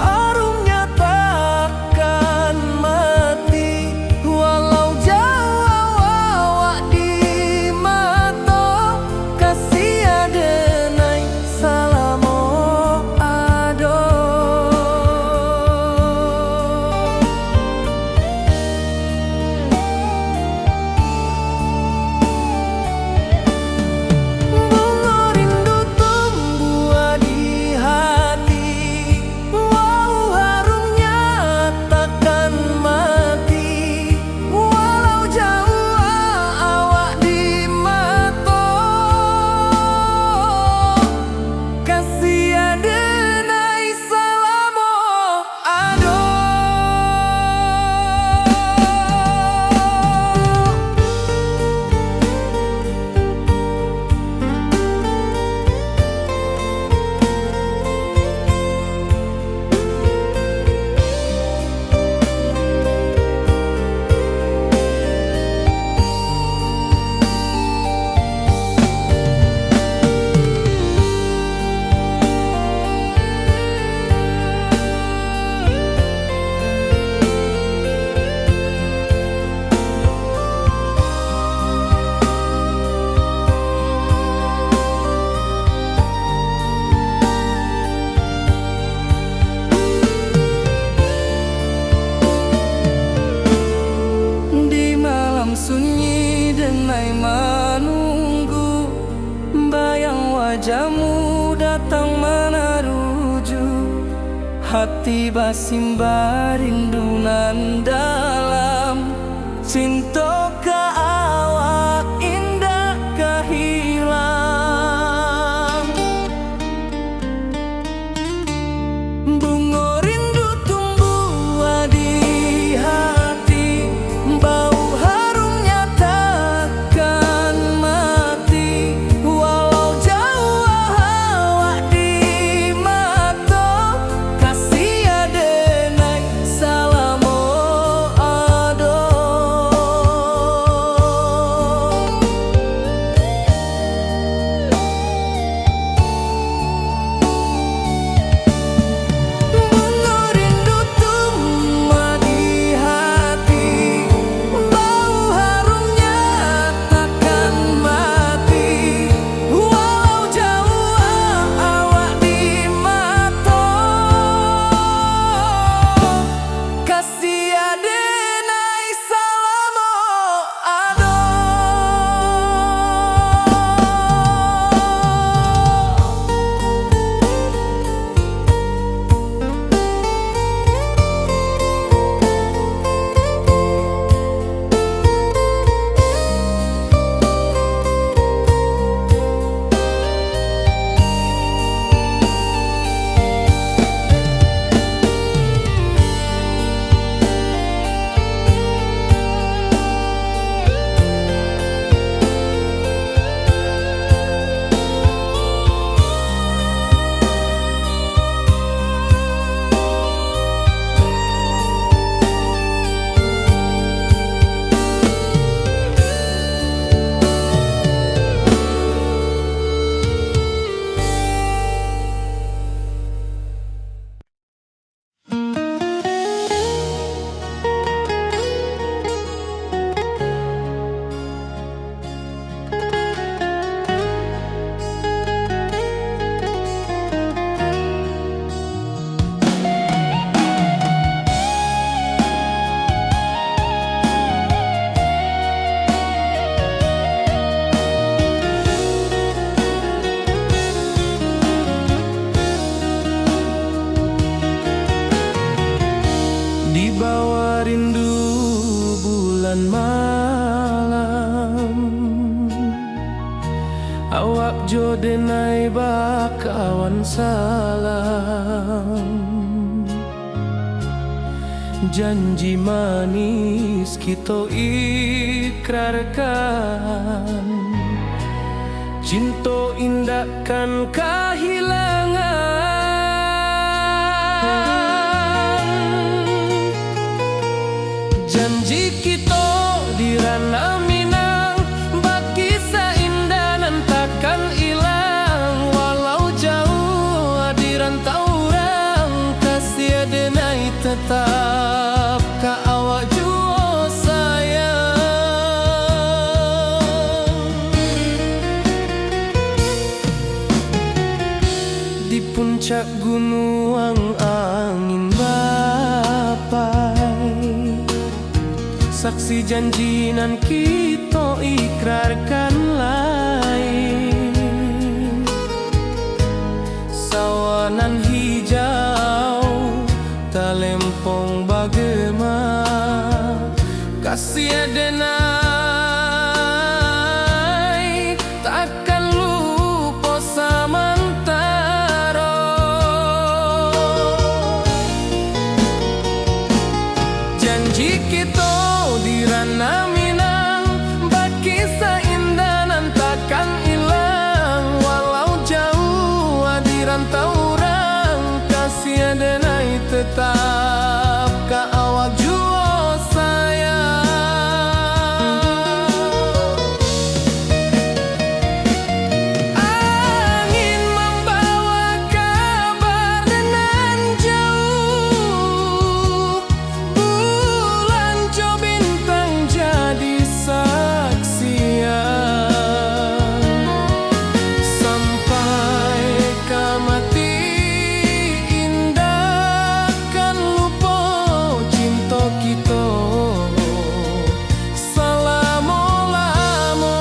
sunyi denai menunggu, bayang wajahmu datang meneruju. Hati basimba rindu nan dalam, cinta ka awak indah ka hilang. Bunga rindu tumbuh di hati, bau bulan malam. Awak jo denai bakawan salam. Janji manis kita ikrarkan, cinta indahkan kehilangan. Janji kita di ranah Minang, baki seindah nan takkan hilang. Walau jauh di rantau orang, kasih denai tetap ka awak jua sayang. Di puncak gunung angin bapai, saksi janji nan kita ikrarkan lain. Sawanan hijau talempong bagema, kasih denai takkan lupa samantara. Janji kita di ranah Minang, baki seindah nan takkan hilang. Walau jauh di rantau orang, kasih denai tetap ka awak jua sayang. Angin membawa kabar nan jauh, bulan jo bintang jadi saksian. Sampai ke mati indah kan lupa cinta kita selama-lama.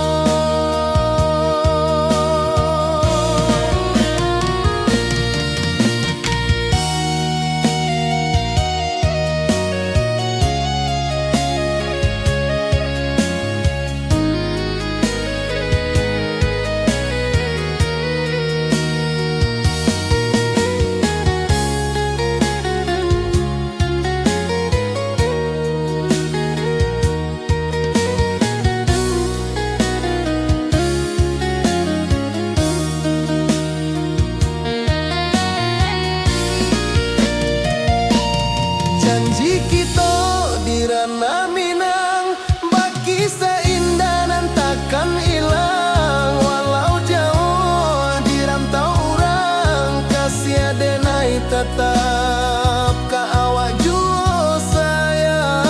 Janji kita di ranah Minang, baki seindah nan takkan hilang. Walau jauh di rantau orang, kasih denai tetap ka awak jua sayang.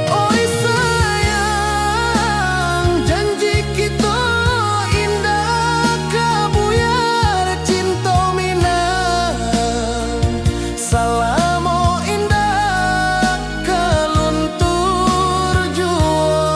Oi sayang, janji kita indah kabuyar cinta Minang. Salamo indah keluntur jua.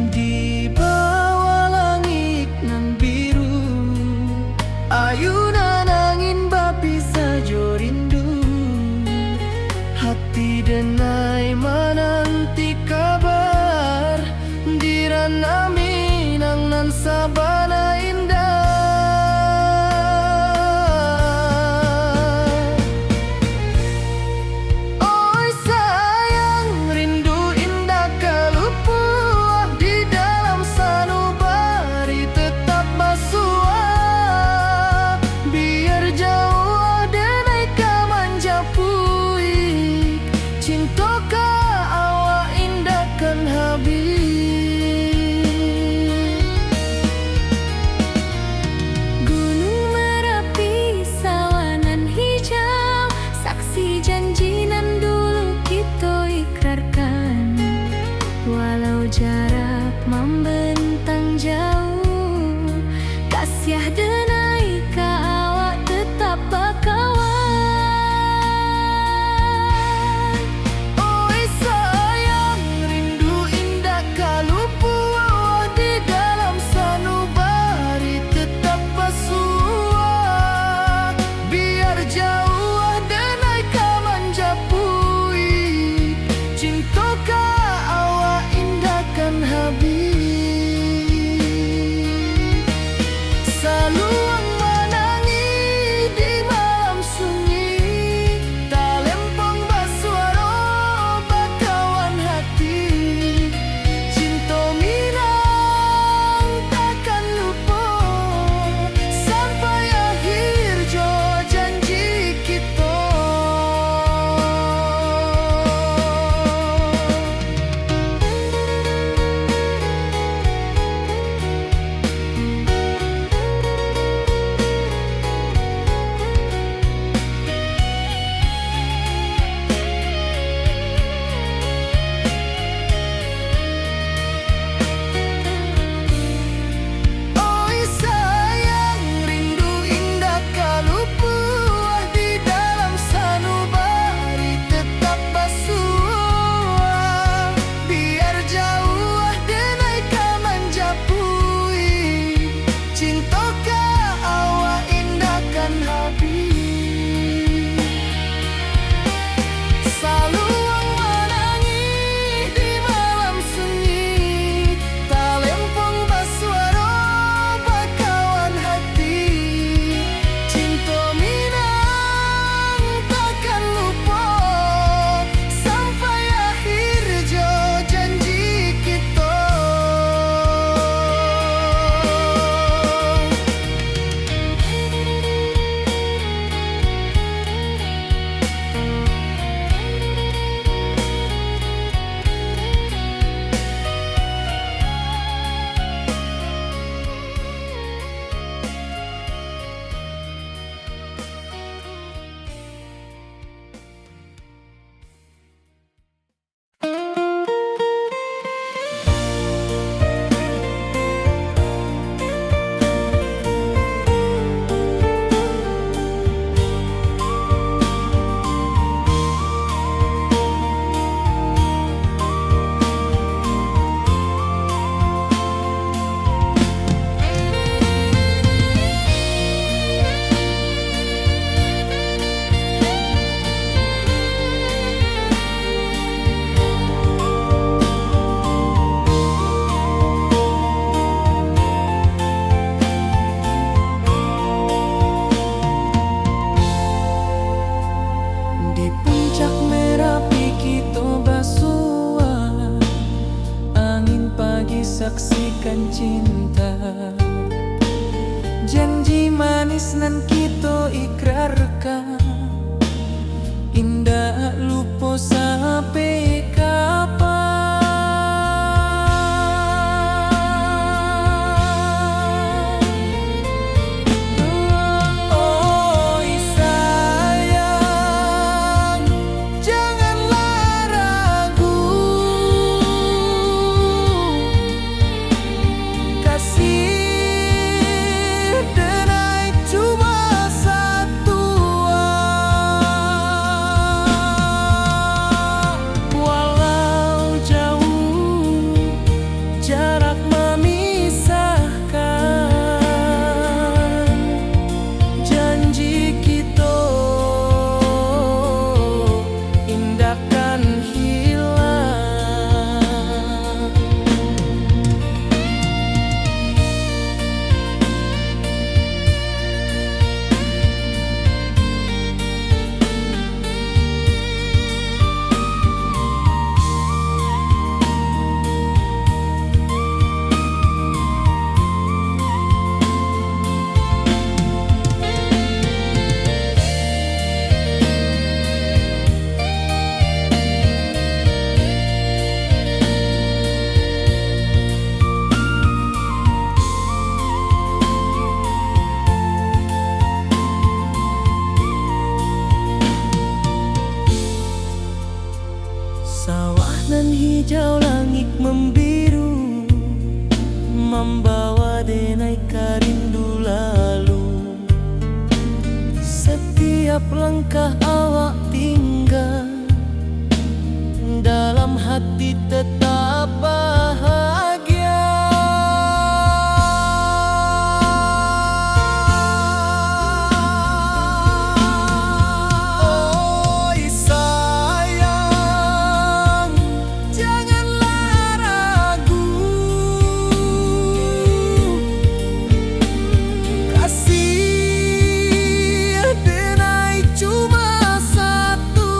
Di bawah langit nan biru, ayunan angin bapi saja rindu. Hati denai menanti kabar, di ranah Minang nan sabana indah. Oi sayang, rindu indah kalupua di dalam sanubari tetap basua. Biar jauh denai ka manjapui, cinta ka awak indahkan habis. akan cinta. Janji manis nan kita ikrarkan, indah lupa sampai kapan. Oh sayang, janganlah ragu, kasih denai cuma satu. Walau jauh jarak memisahkan, janji kita indahkan hilang. Sawah nan hijau, langit membiru, membawa denai rindu lalu. Setiap langkah awak tinggal, dalam hati tetap bahagia. Oh sayang, janganlah ragu, kasih denai cuma satu.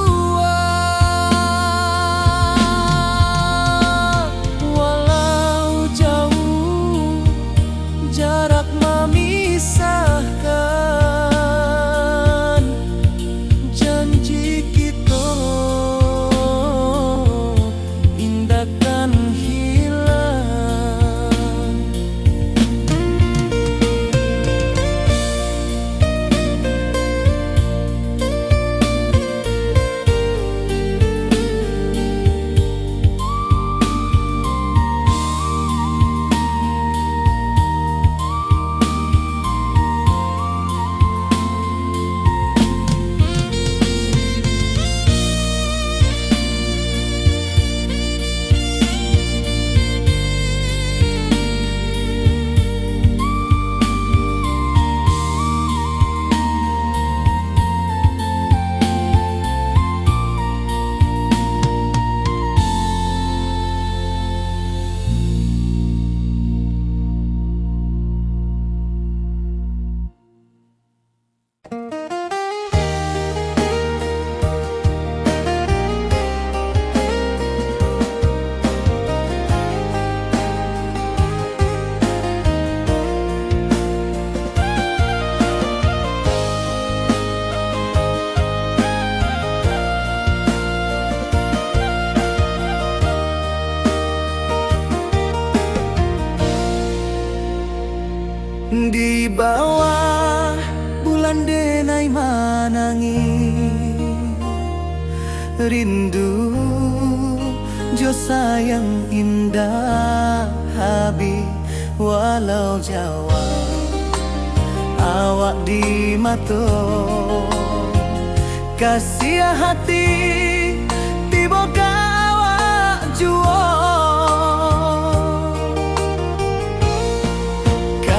Walau jauh jarak memisahkan, janji kita indahkan hilang. Di bawah bulan denai manangi, rindu jo sayang indah habi. Walau Jawa awak di mato, kasih hati tiba awak juo.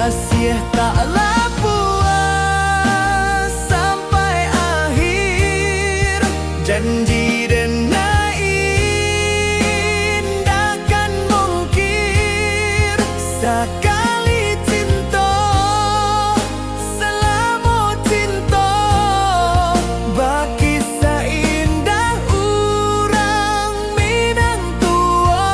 Kasih taklah puas sampai akhir, janji denai indahkan mungkir. Sekali cinta selama cinta, baki seindah urang minang tua.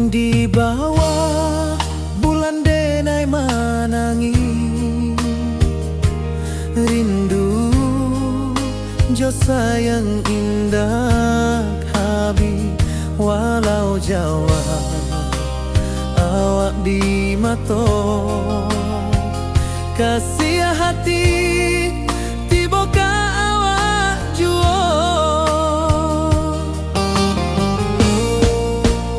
di bawah bulan denai manangi rindu jo sayang indah habi walau Jawa awak di mato kasih hati tiba ka awak juo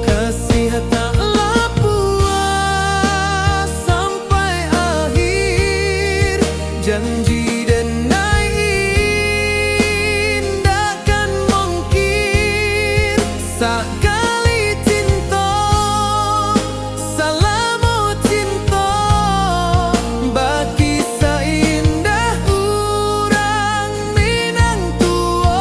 kasih tak puas sampai akhir janji denai indah kan mungkin sekali cinta salamu cinta bagi seindah urang Minang tua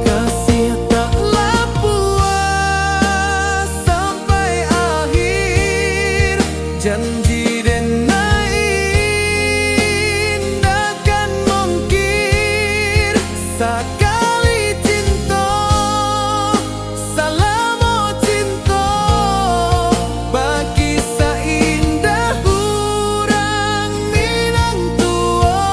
kasih taklah puas sampai akhir janji denai indah kan mungkin sekali cinta salamu cinta bagi seindah urang Minang tua.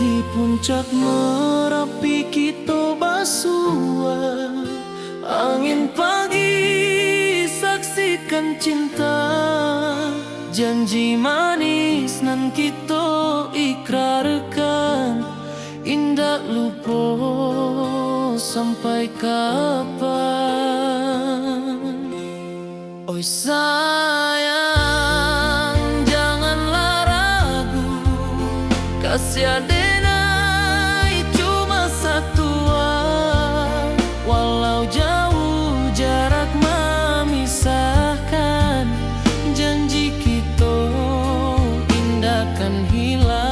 Di puncak Merapi kita basua angin pagi saksikan cinta janji manis nan kita ikrarkan indah lupa sampai kapan. Oi sayang janganlah ragu kasih denai cuma satuan walau jauh jarak memisahkan janji kita indah kan hilang.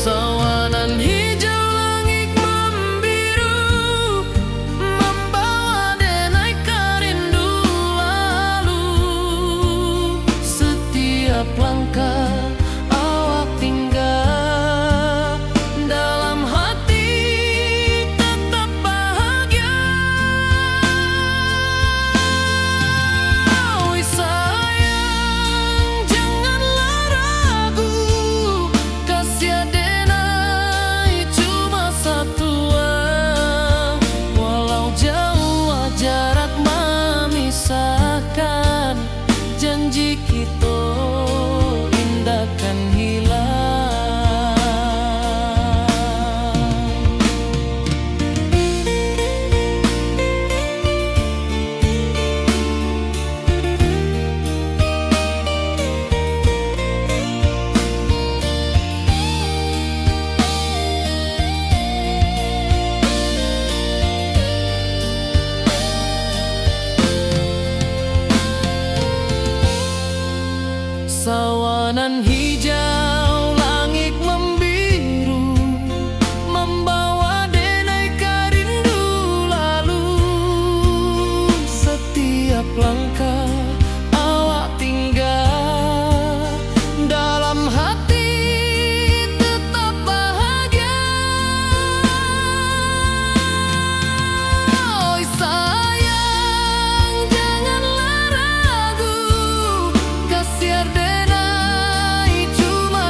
Sawanan hijau langit membiru membawa denai kerindu lalu setiap langkah awak tinggal dalam hati tetap bahagia. Oi sayang janganlah ragu kasih denai cuma satuan walau jauh jarak memisahkan janji kita indah kan hilang. Sawanan hijau langit membiru membawa denai kerindu lalu setiap langkah awak tinggal dalam hati tetap bahagia. Oi sayang janganlah ragu kasih denai cuma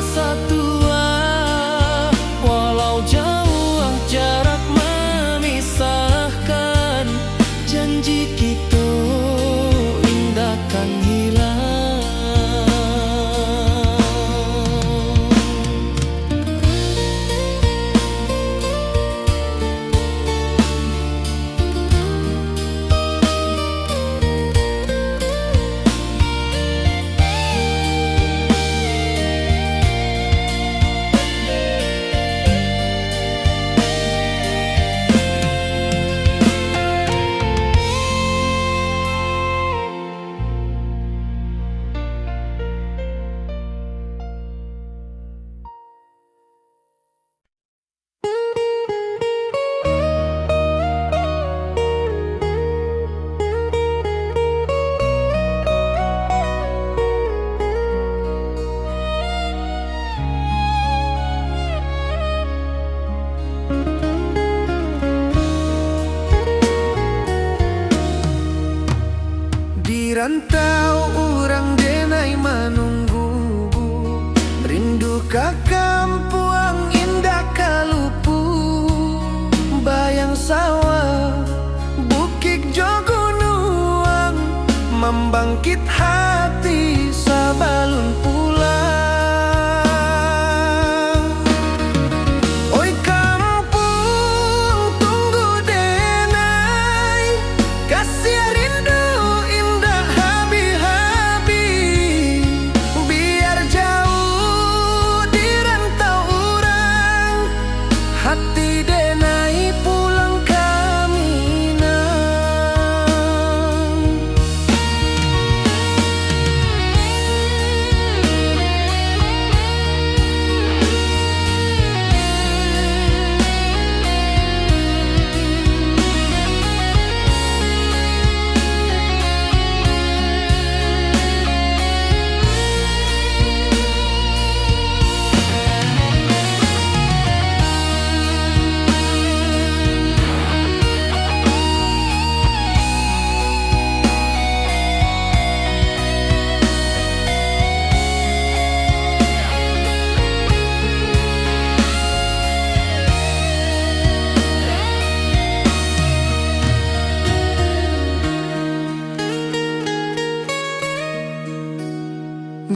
ka kampuang indah kalupu, bayang sawah bukit jogunuang, membangkit hati sabalun pulang. Oi kampung tunggu denai, kasih rindu indah habi-habi, biar jauh di rantau urang, hati denai pulang ke Minang.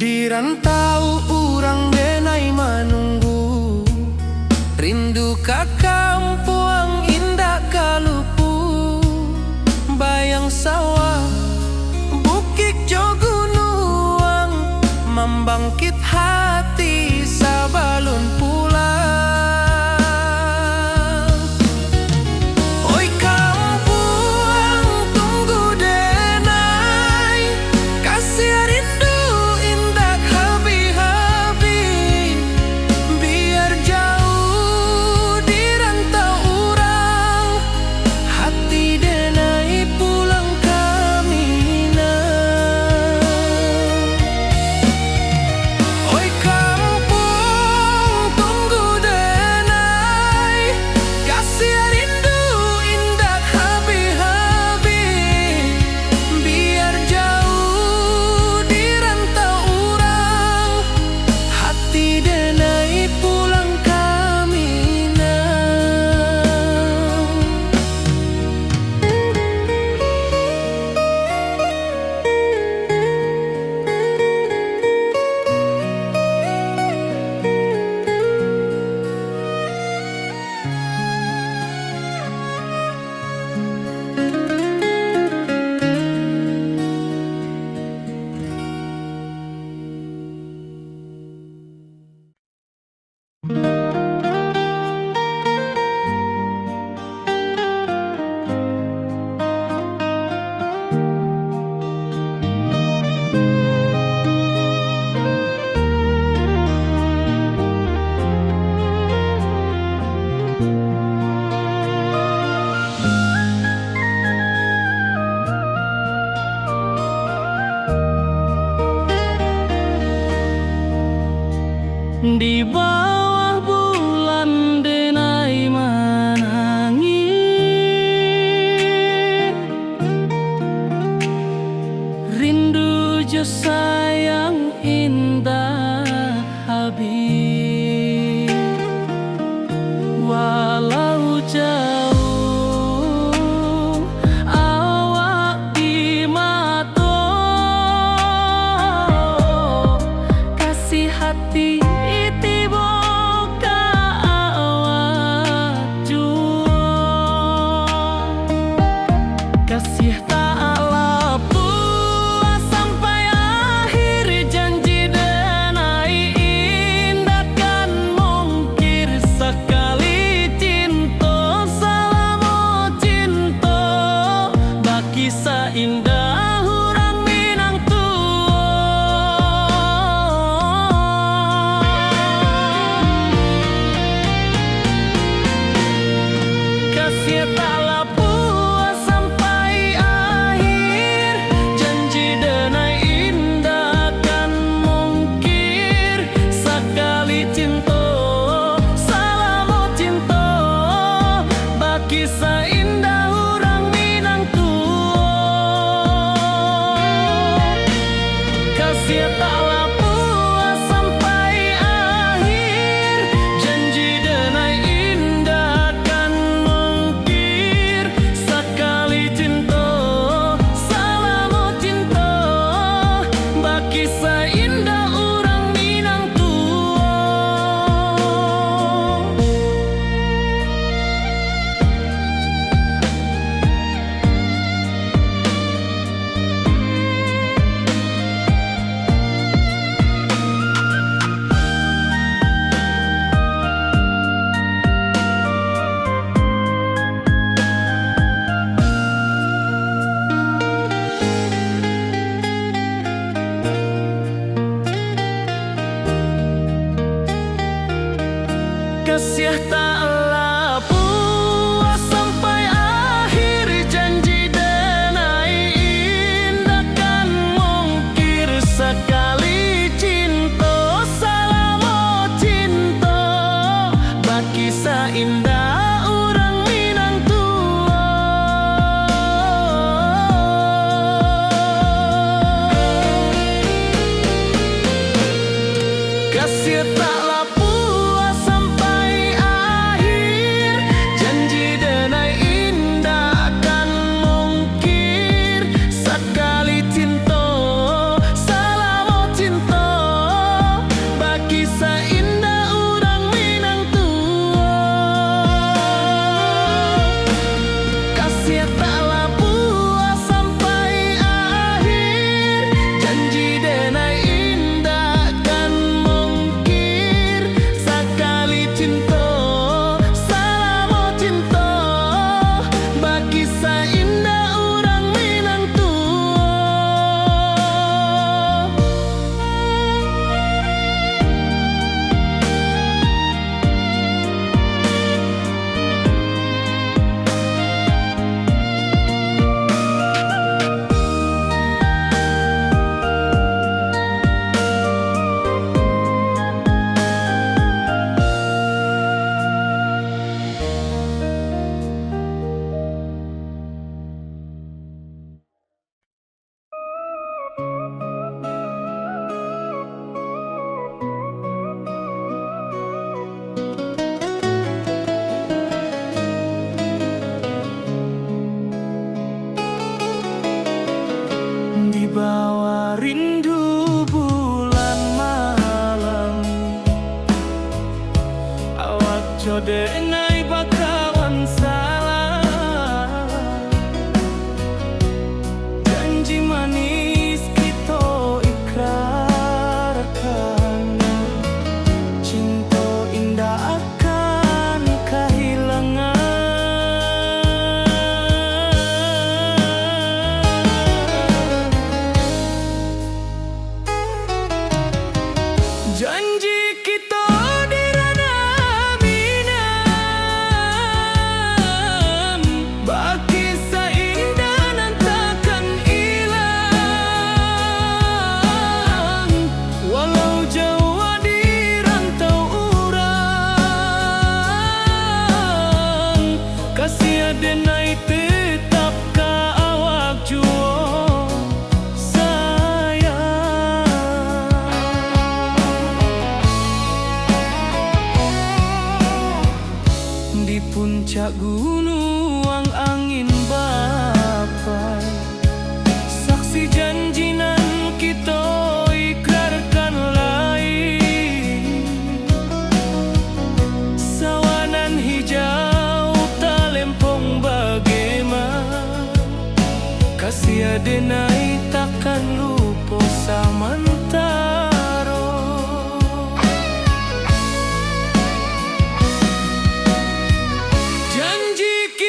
Di rantau urang denai menunggu, rindu ka kampuang indah kalupu, bayang sawah bukit jogunuang, membangkit hati sabalun pulang. Oi kampuang tunggu denai, kasih rindu indah habi-habi, biar jauh di rantau urang, hati denai pulang ke Minang. Oi kampung tunggu denai, kasih rindu indah habi-habi, biar jauh di rantau urang, hati denai pulang ke Minang. Di bawah bulan denai menangis, rindu jo sayang indah habis, walau jauh awak di mata, kasih hati kasih tak lepas sampai akhir janji denai indahkan mungkir sekali cinta selama cinta baki seindah hurang Minang tua. Kasih taklah puas sampai akhir, janji denai indah kan mungkir. Sekali cinta salamo cinta, baki indah orang Minang tua. Kasih taklah puas sampai akhir, janji denai indah kan mungkir. Sekali cinta salamo cinta, baki indah orang Minang tua. Kasih taklah puas sampai akhir, janji denai indah kan mungkir. Sekali cinta salamo cinta, baki indah orang Minang tua. Di bawah rindu bulan malam, awak jodenai bakawan salah. Janji manis kita ikrarkan, cinta indah akan kehilangan. Janji kita di ranah Minang, baki indah nan takkan hilang. Walau jauh di rantau urang, kasih denai tetap ka awak jua di puncak gunung angin bapai. Saksi janji nan kita ikrarkan lain, sawanan hijau talempong bagaimana. Kasih denai takkan lupa samantara. Janji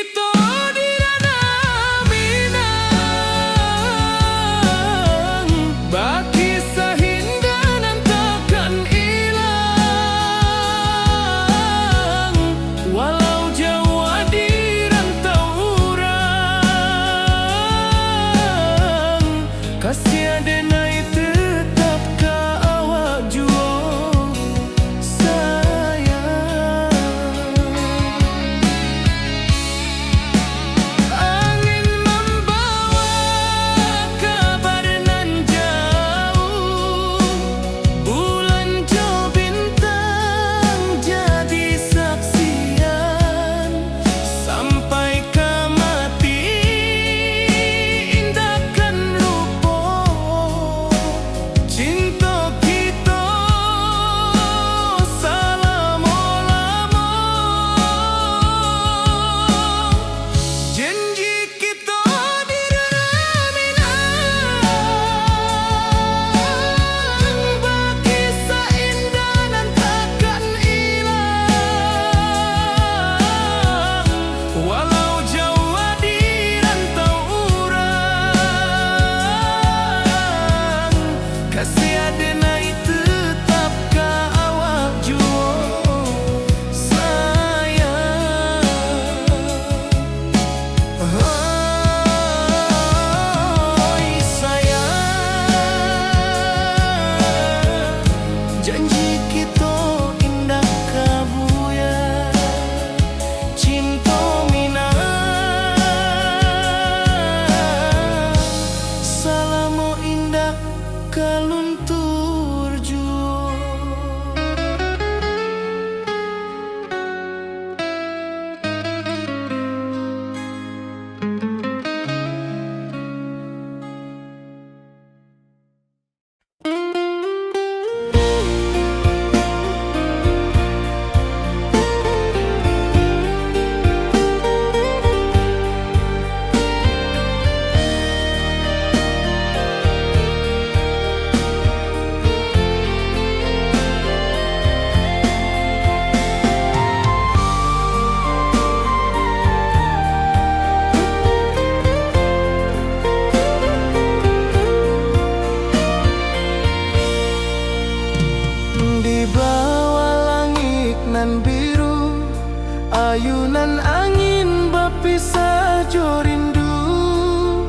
ayunan angin bapisah jo rindu,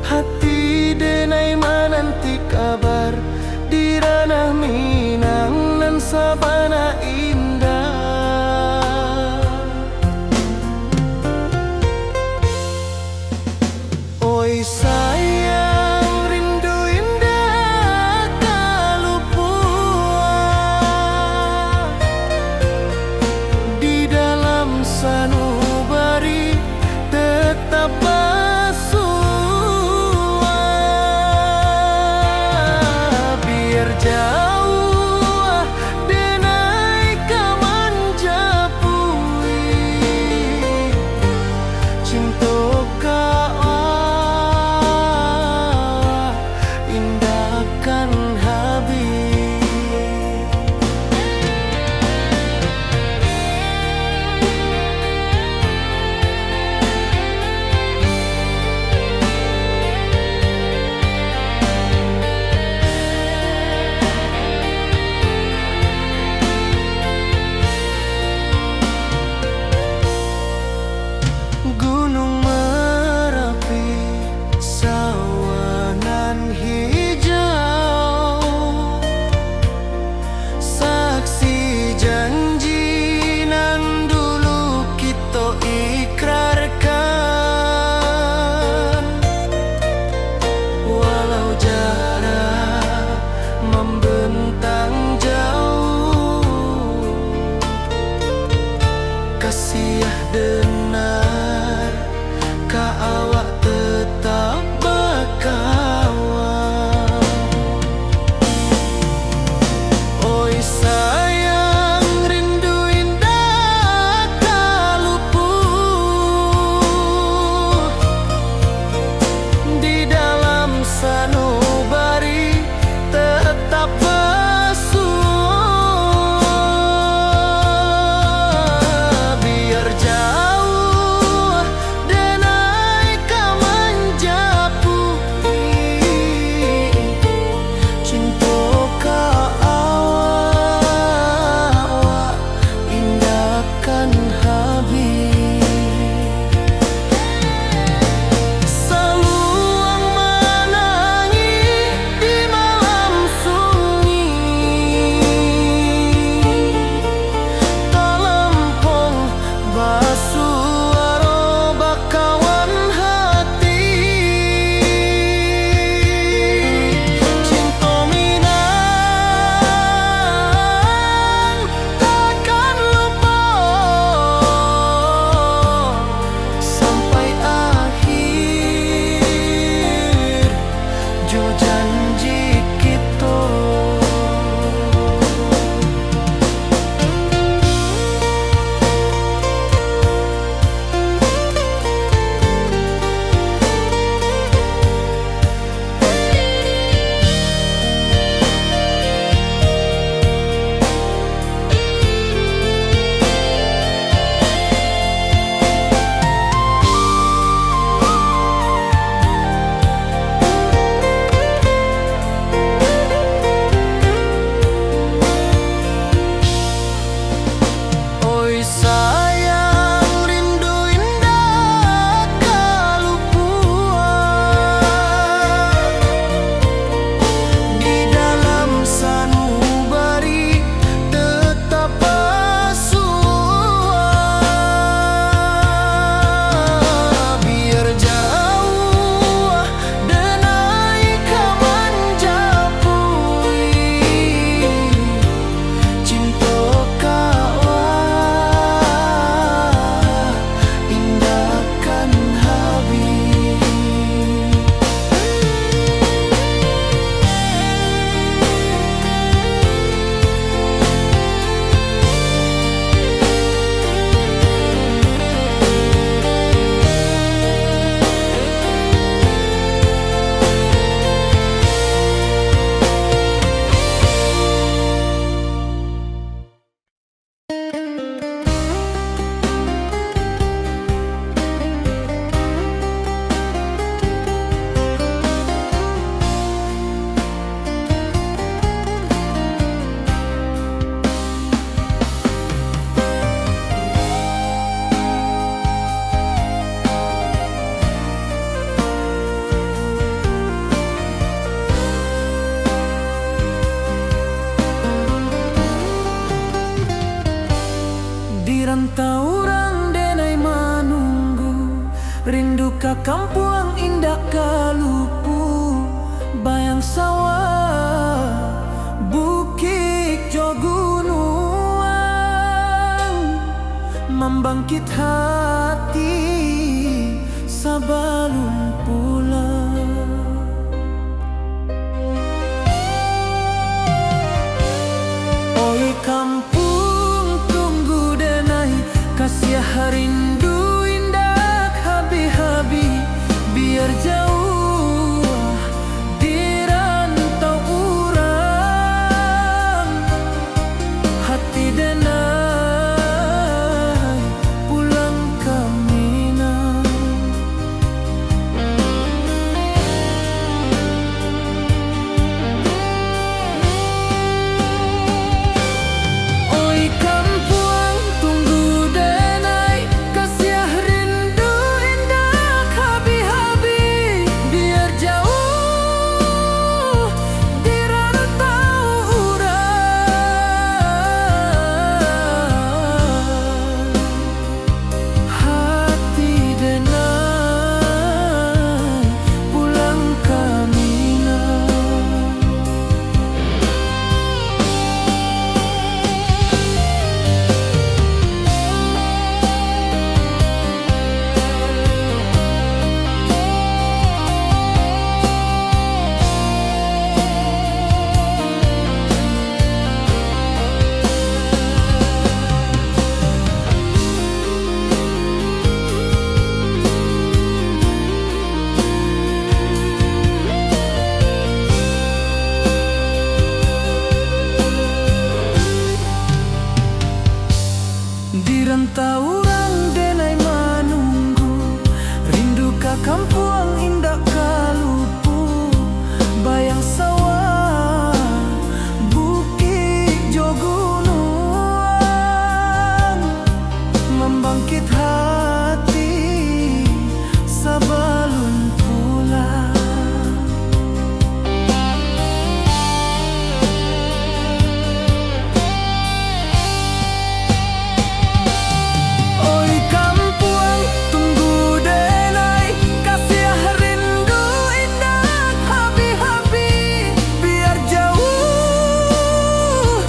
hati denai menanti kabar di ranah Minang nan sabana indah. Oi sayang, rindu indah kalupua di dalam sanubari tetap bersua. Biar jauh denai rantau orang denai manunggu, rindu ka kampung indah kalupu, bayang sawah bukit jo gunung, membangkit hati sebelum pulang. Oi kampung tunggu denai, kasih rindu indah habi-habi, biar jauh di rantau urang, hati denai pulang ke Minang. Oi kampung tunggu denai, kasih rindu indah habi-habi, biar jauh di rantau urang, hati denai pulang ke Minang. Di rantau orang denai manunggu, rindu ka kampung indah kalupu, bayang sawah bukit jo gunung, membangkit hati sebelum pulang. Oi kampung tunggu denai, kasih rindu indah habi-habi, biar jauh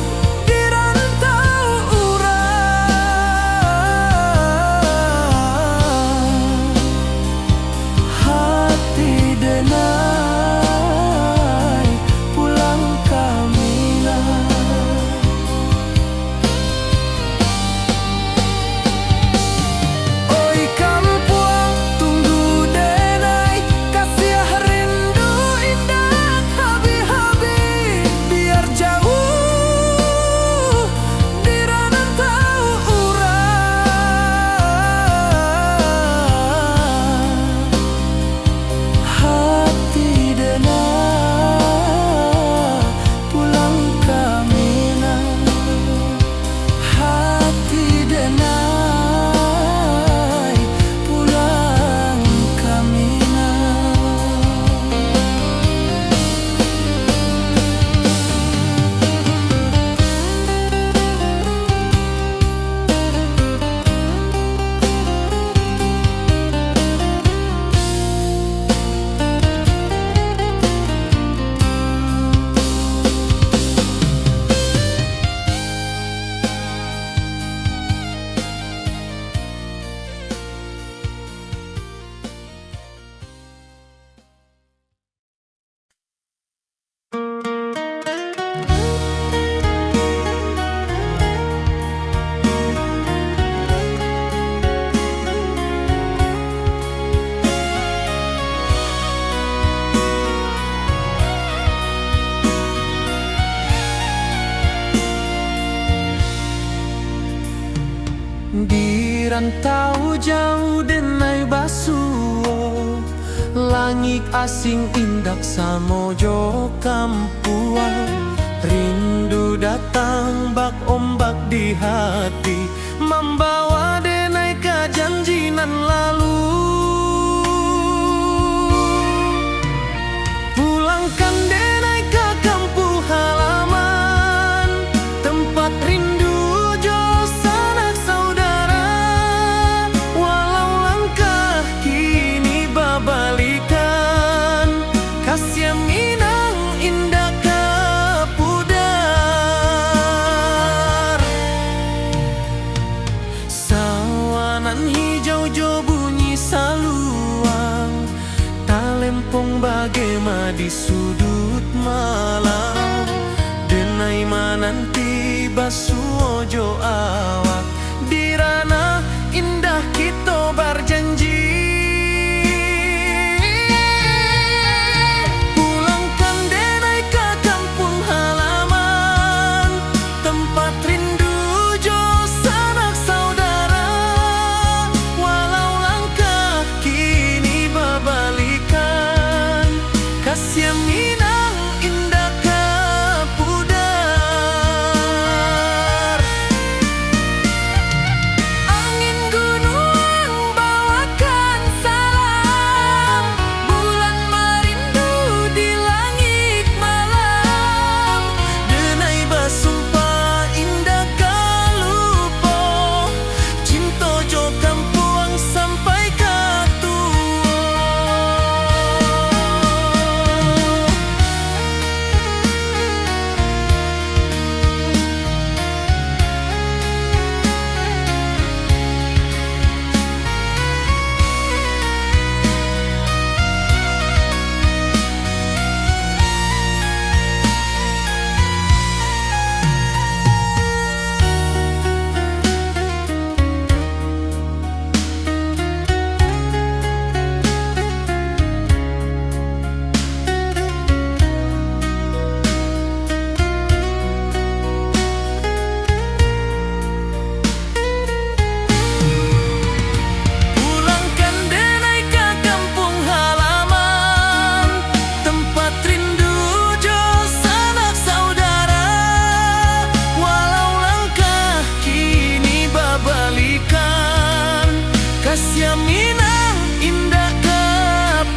di rantau urang, hati denai pulang ke Minang. Oi kampung tunggu denai, kasih rindu indah habi-habi, biar jauh di rantau urang, hati denai pulang ke Minang, hati denai pulang ke Minang. Di rantau jauh denai basuo, langit asing indak samojo kampuan, rindu datang bak ombak di hati, membawa denai ke janji nan lalu. Pulangkan denai ke kampung halaman, tempat rindu jo sanak saudara. di sudut malam. Denai mananti basuojo awak di ranah indah kita berjanji. Pulangkan denai ke kampung halaman, tempat rindu jo sanak saudara. Walau langkah kini berbalikan, kasih Minang indah ke pudar. Angin gunung bawakan salam, bulan merindu di langit malam. Denai basumpah indah kalupo, cinta jo kampung sampai ke tua. Pulangkan denai ke kampung halaman, tempat rindu jo sanak saudara. Walau langkah kini berbalikan, kasih Minang indah ke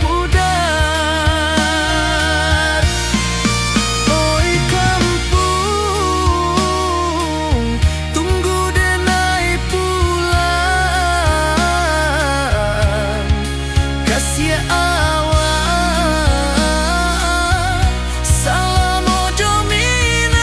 pudar. Oi kampung, tunggu denai pulang. Kasih awak salam ojo Minang.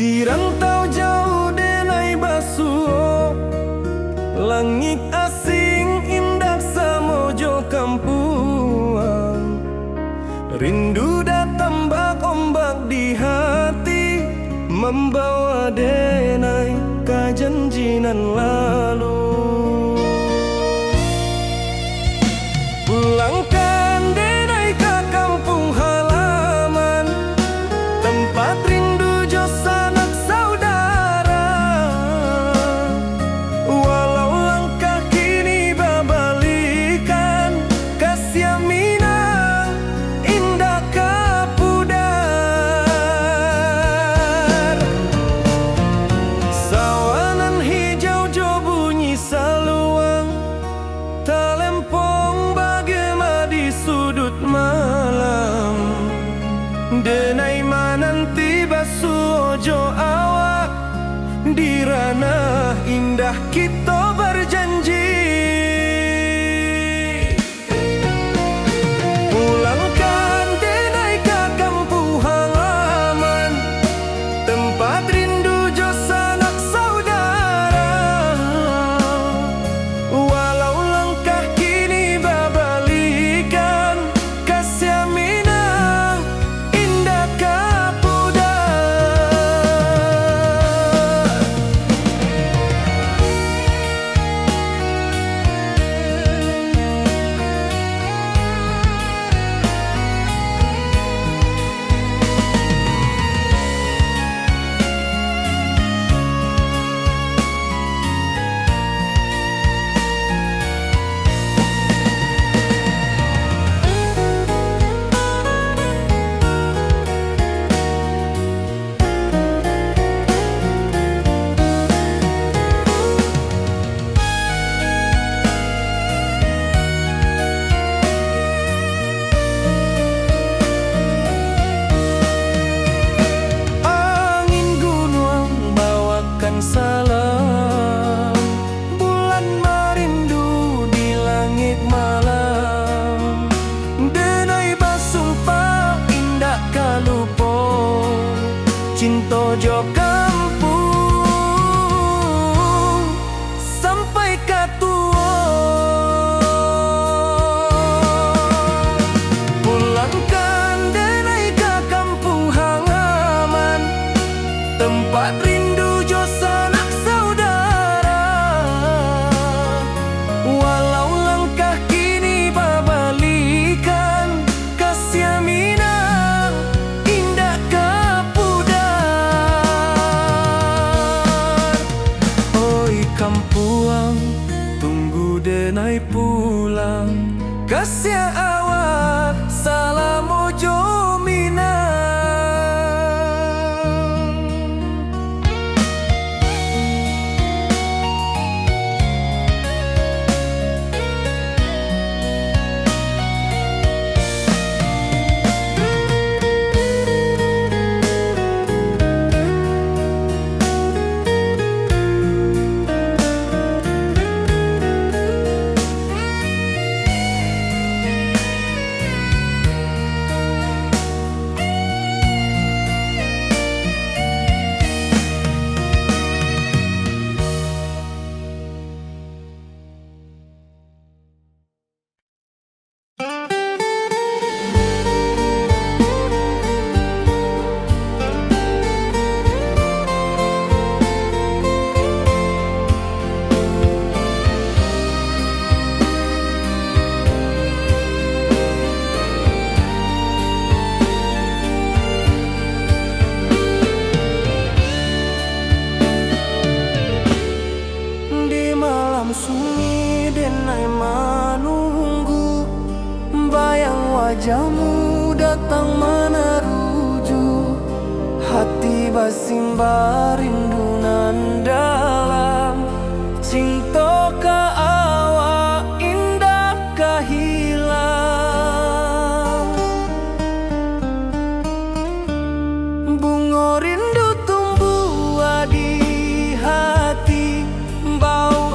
Di rantau jauh denai basuh, langit asing indah samojo kampuang. Rindu datang ombak di hati, membawa denai ke janjinan lalu. Pulangkan denai ke kampung halaman, tempat rindu jo sanak saudara. Walau langkah kini berbalikan, kasih Minang indah ke pudar. Sawanan hijau jo bunyi saluang, talempong bagema di sudut malam. Denai mananti basuojo awak di ranah indah kita berjanji. Pulangkan denai ke kampung halaman, tempat rindu jo sanak saudara. Walau langkah kini berbalikan, kasih Minang indah ke pudar. mojo kampung sampai katuo. Pulangkan denai ke kampung halaman, tempat rindu jo sanak saudara. Walau langkah kini babalikan, kasih minang indah kepudar. Oi kampuang, tunggu denai pulang, kasih awak salam mojo minang. Sunyi denai menunggu, bayang wajahmu datang meneruju. Hati basimba rindu nan dalam, cinta ka awak indah kahilang. Bunga rindu tumbuh di hati, bau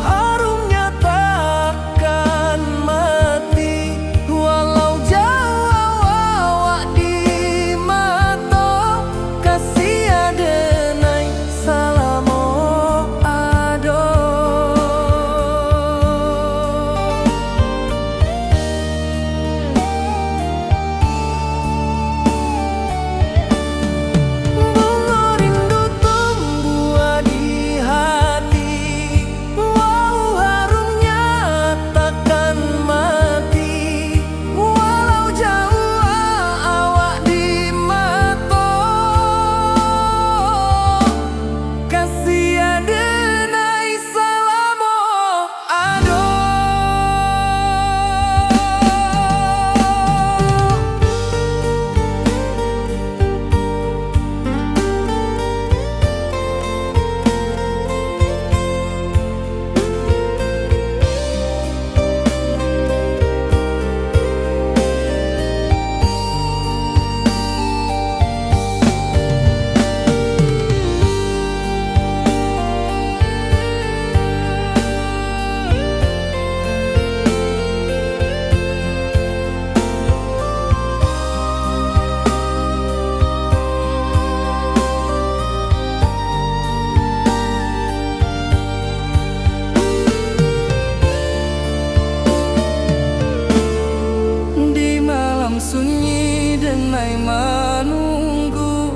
sunyi denai menunggu,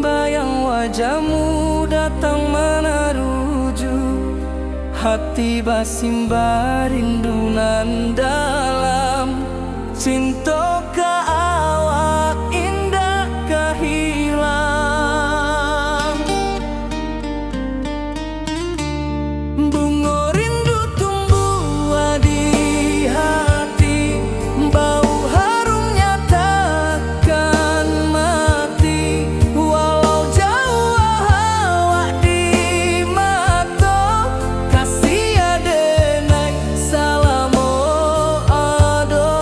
bayang wajahmu datang meneruju. Hati basimba rindu nan dalam, cinta ka awak indah kahilang. Bunga rindu tumbuh di hati, bau harumnya takkan mati. Walau jauh awak di mata, kasih adenai salam ado.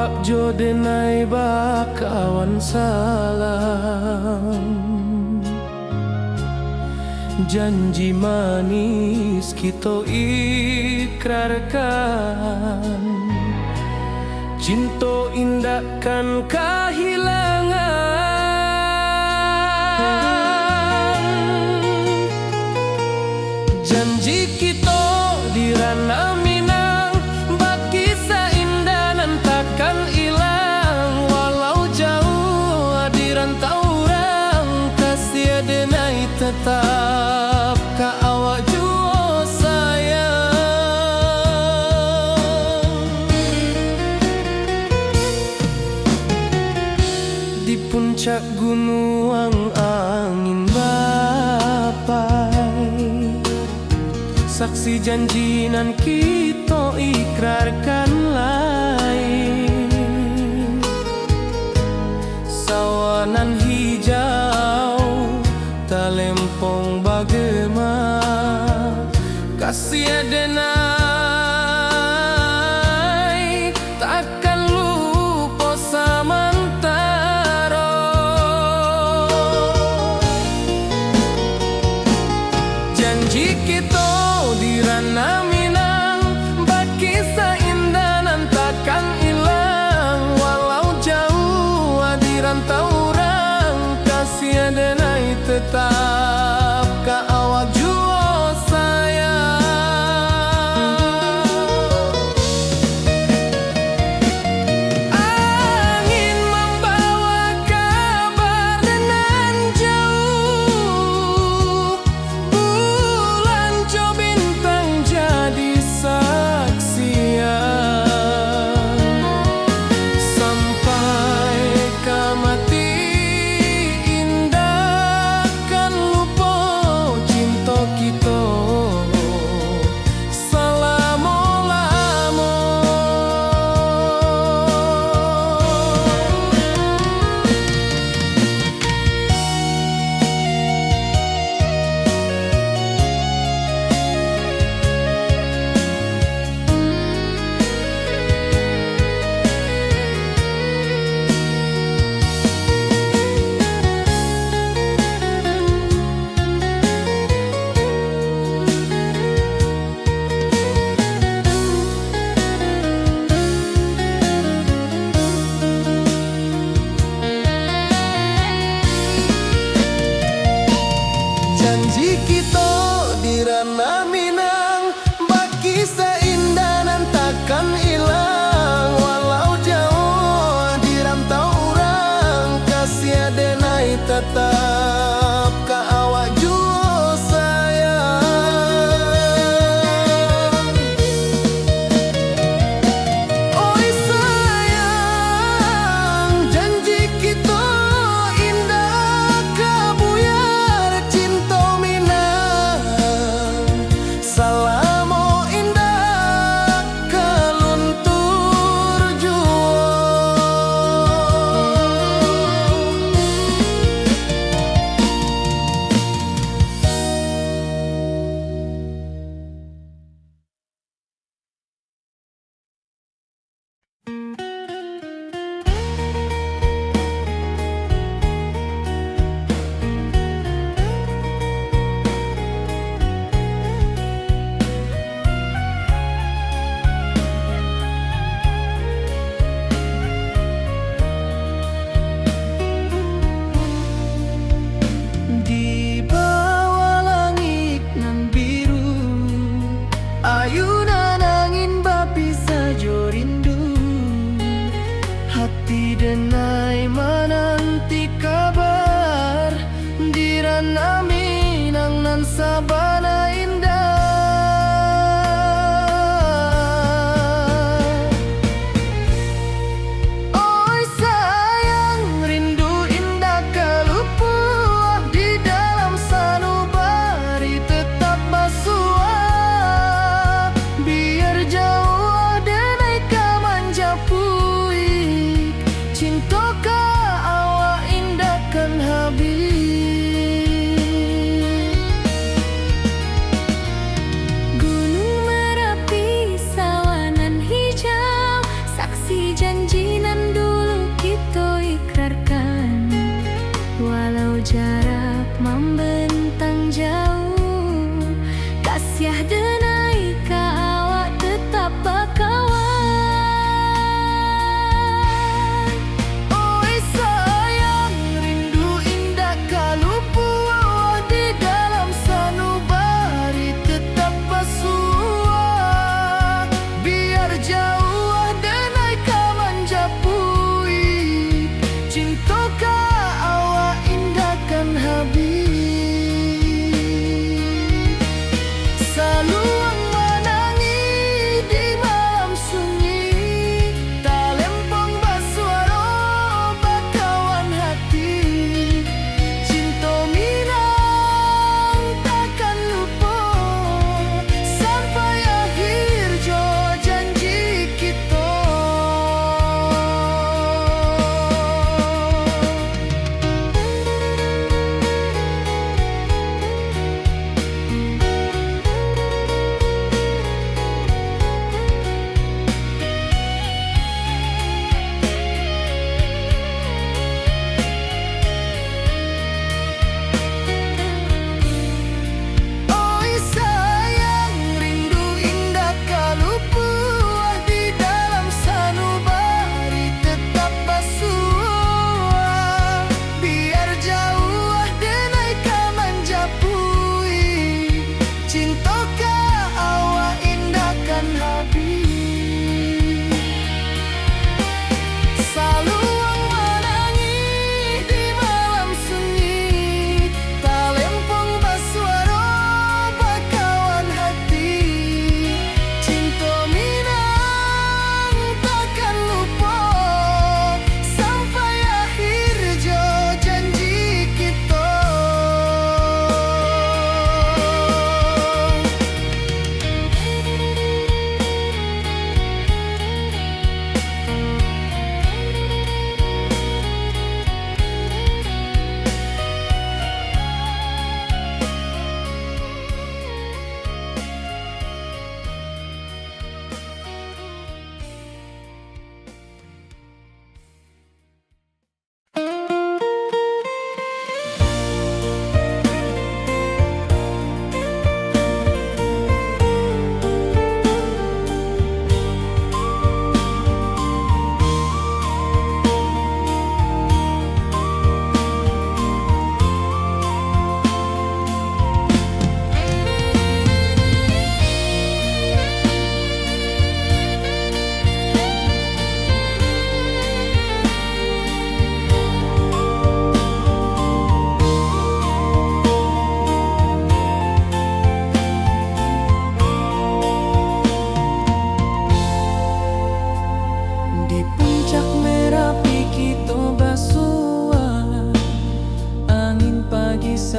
awak jo denai bakawan salam. Janji manis kita ikrarkan, cinta indahkan kehilangan. Janji kita di ranah Minang, bakisah indah nan takkan hilang. Walau jauh di rantau orang, kasih denai tetap ka awak jua sayang. Di puncak gunung angin bapai, saksi janji nan kita ikrarkan lain. Sawanan hijau talempong bagema, kasih denai takkan lupa samantara. Janji kita di ranah Minang,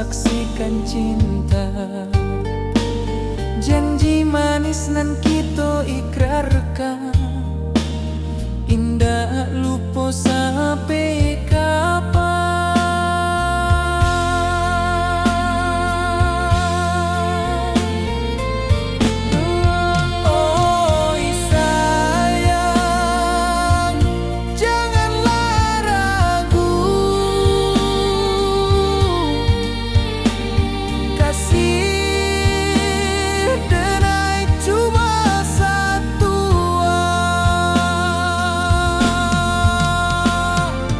saksikan cinta. Janji manis nan kita ikrarkan, indah lupa sampai kapan. Oi sayang, janganlah ragu, kasih denai cuma satu.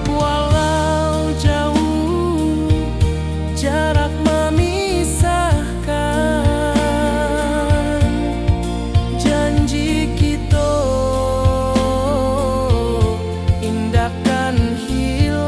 Walau jauh jarak memisahkan, janji kita indahkan hilang.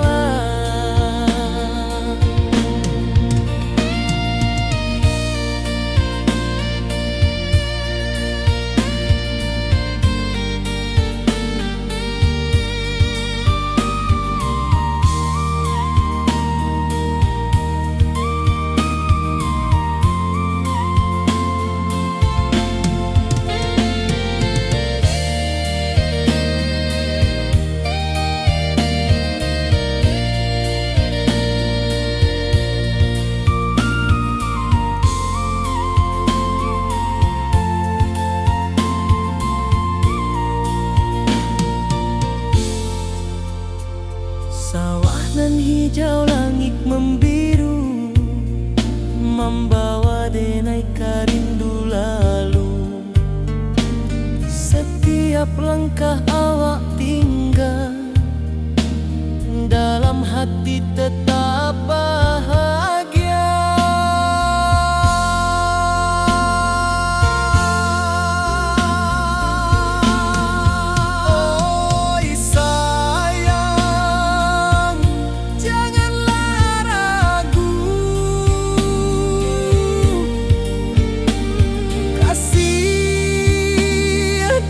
Sawah nan hijau, langit membiru, membawa denai karindu lalu. Setiap langkah awak tinggal, dalam hati tetap bahagia. Oi sayang, janganlah ragu, kasih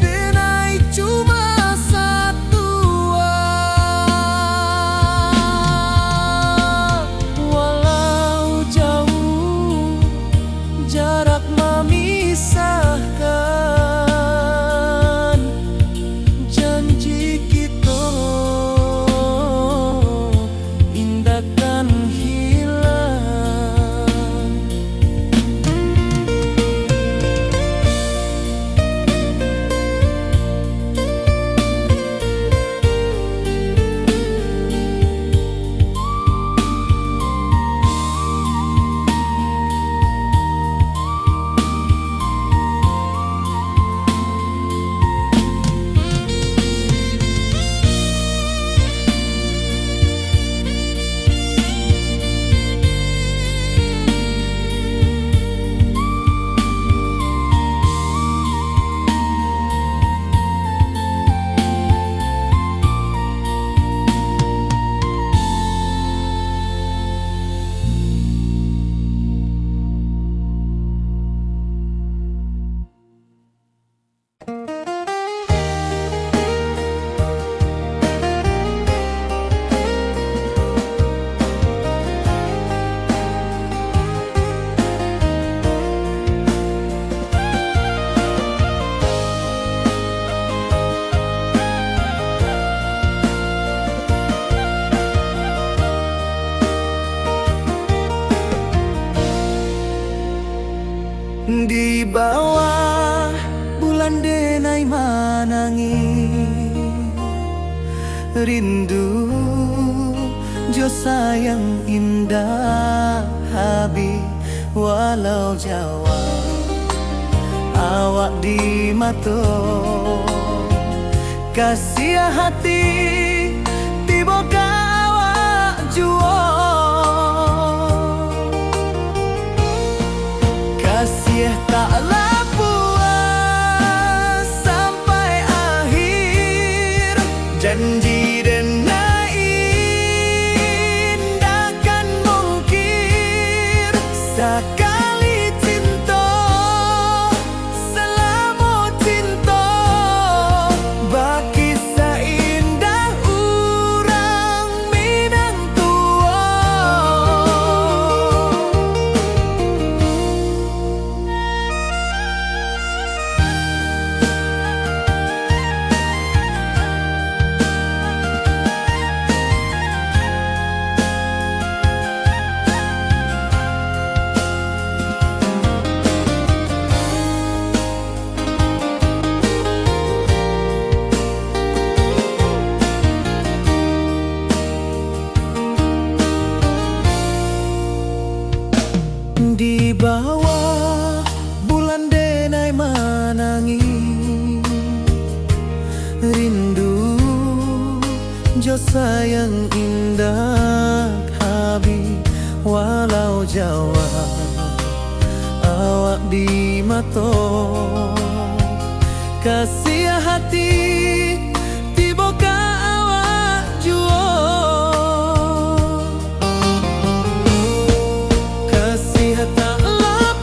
denai cuma satu. Walau jauh jarak memisahkan, janji kita indahkan hilang. Di bawah bulan denai manangi, rindu jo sayang indah habi. Walau jauh awak di mata, kasih hati tiba awak jua. Kasih taklah puas sampai akhir, janji denai indahkan mungkir. Sekali cinta selama cinta, baki seindah urang minang tua. sayang indah habis walau jauh awak di mato kasih hati tiba ka awak juo kasih tak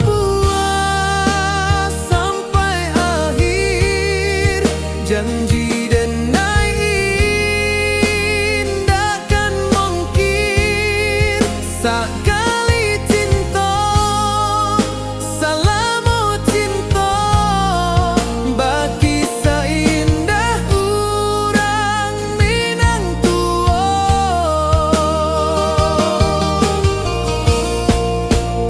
puas sampai akhir janji dan indahkan mungkin sekali cinta salamu cinta bagi seindah urang minang tua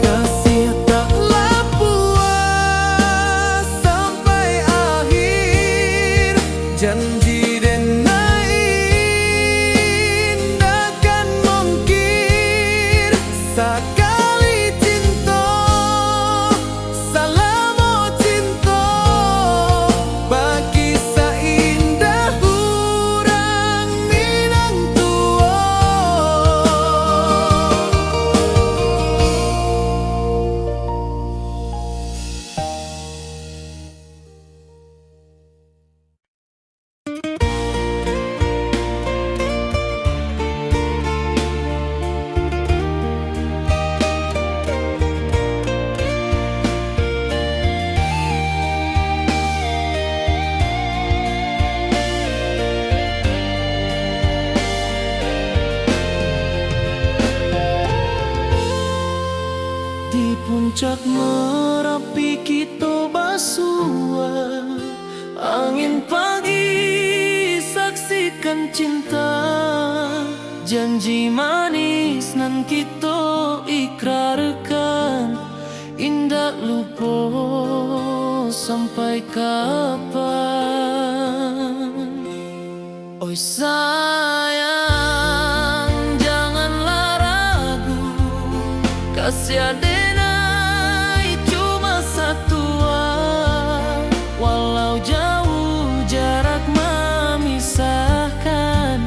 kasih taklah puas sampai akhir janji dan indahkan mungkin sekali cinta salamu cinta bagi seindah urang minang tua. Di puncak Merapi kita basua angin pagi saksikan cinta janji manis nan kita ikrarkan indah lupa sampai kapan. Oi sayang janganlah ragu kasih adenai cuma satu walau jauh jarak memisahkan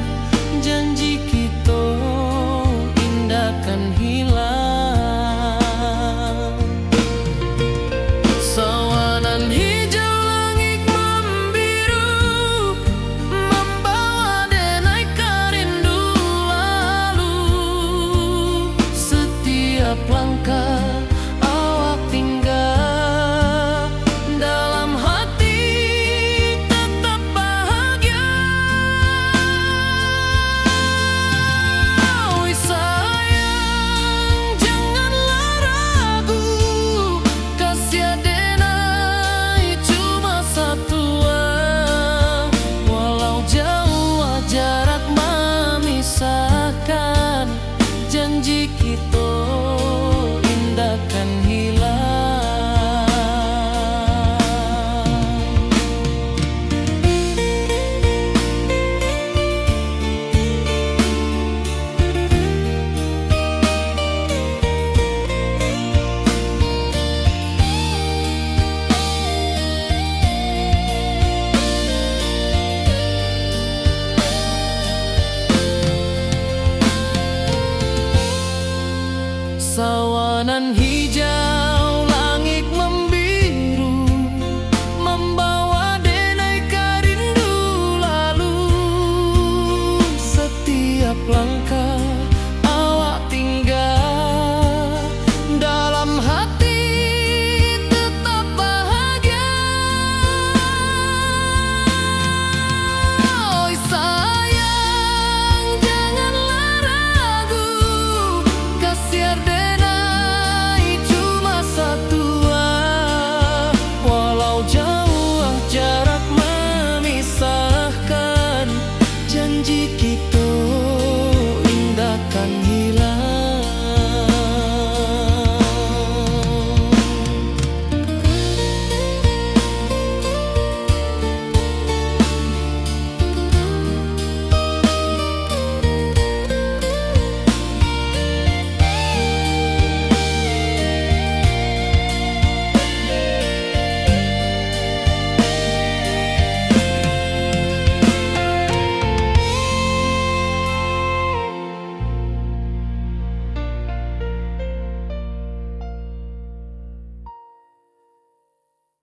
janji kita indahkan hilang sawanan hijau langit membiru membawa denai kerindu lalu setiap langkah awak tinggal dalam hati tetap bahagia. Oi sayang janganlah ragu kasih adenai cuma satu walau jauh jarak memisahkan janji kita indahkan hilang. Sawanan hijau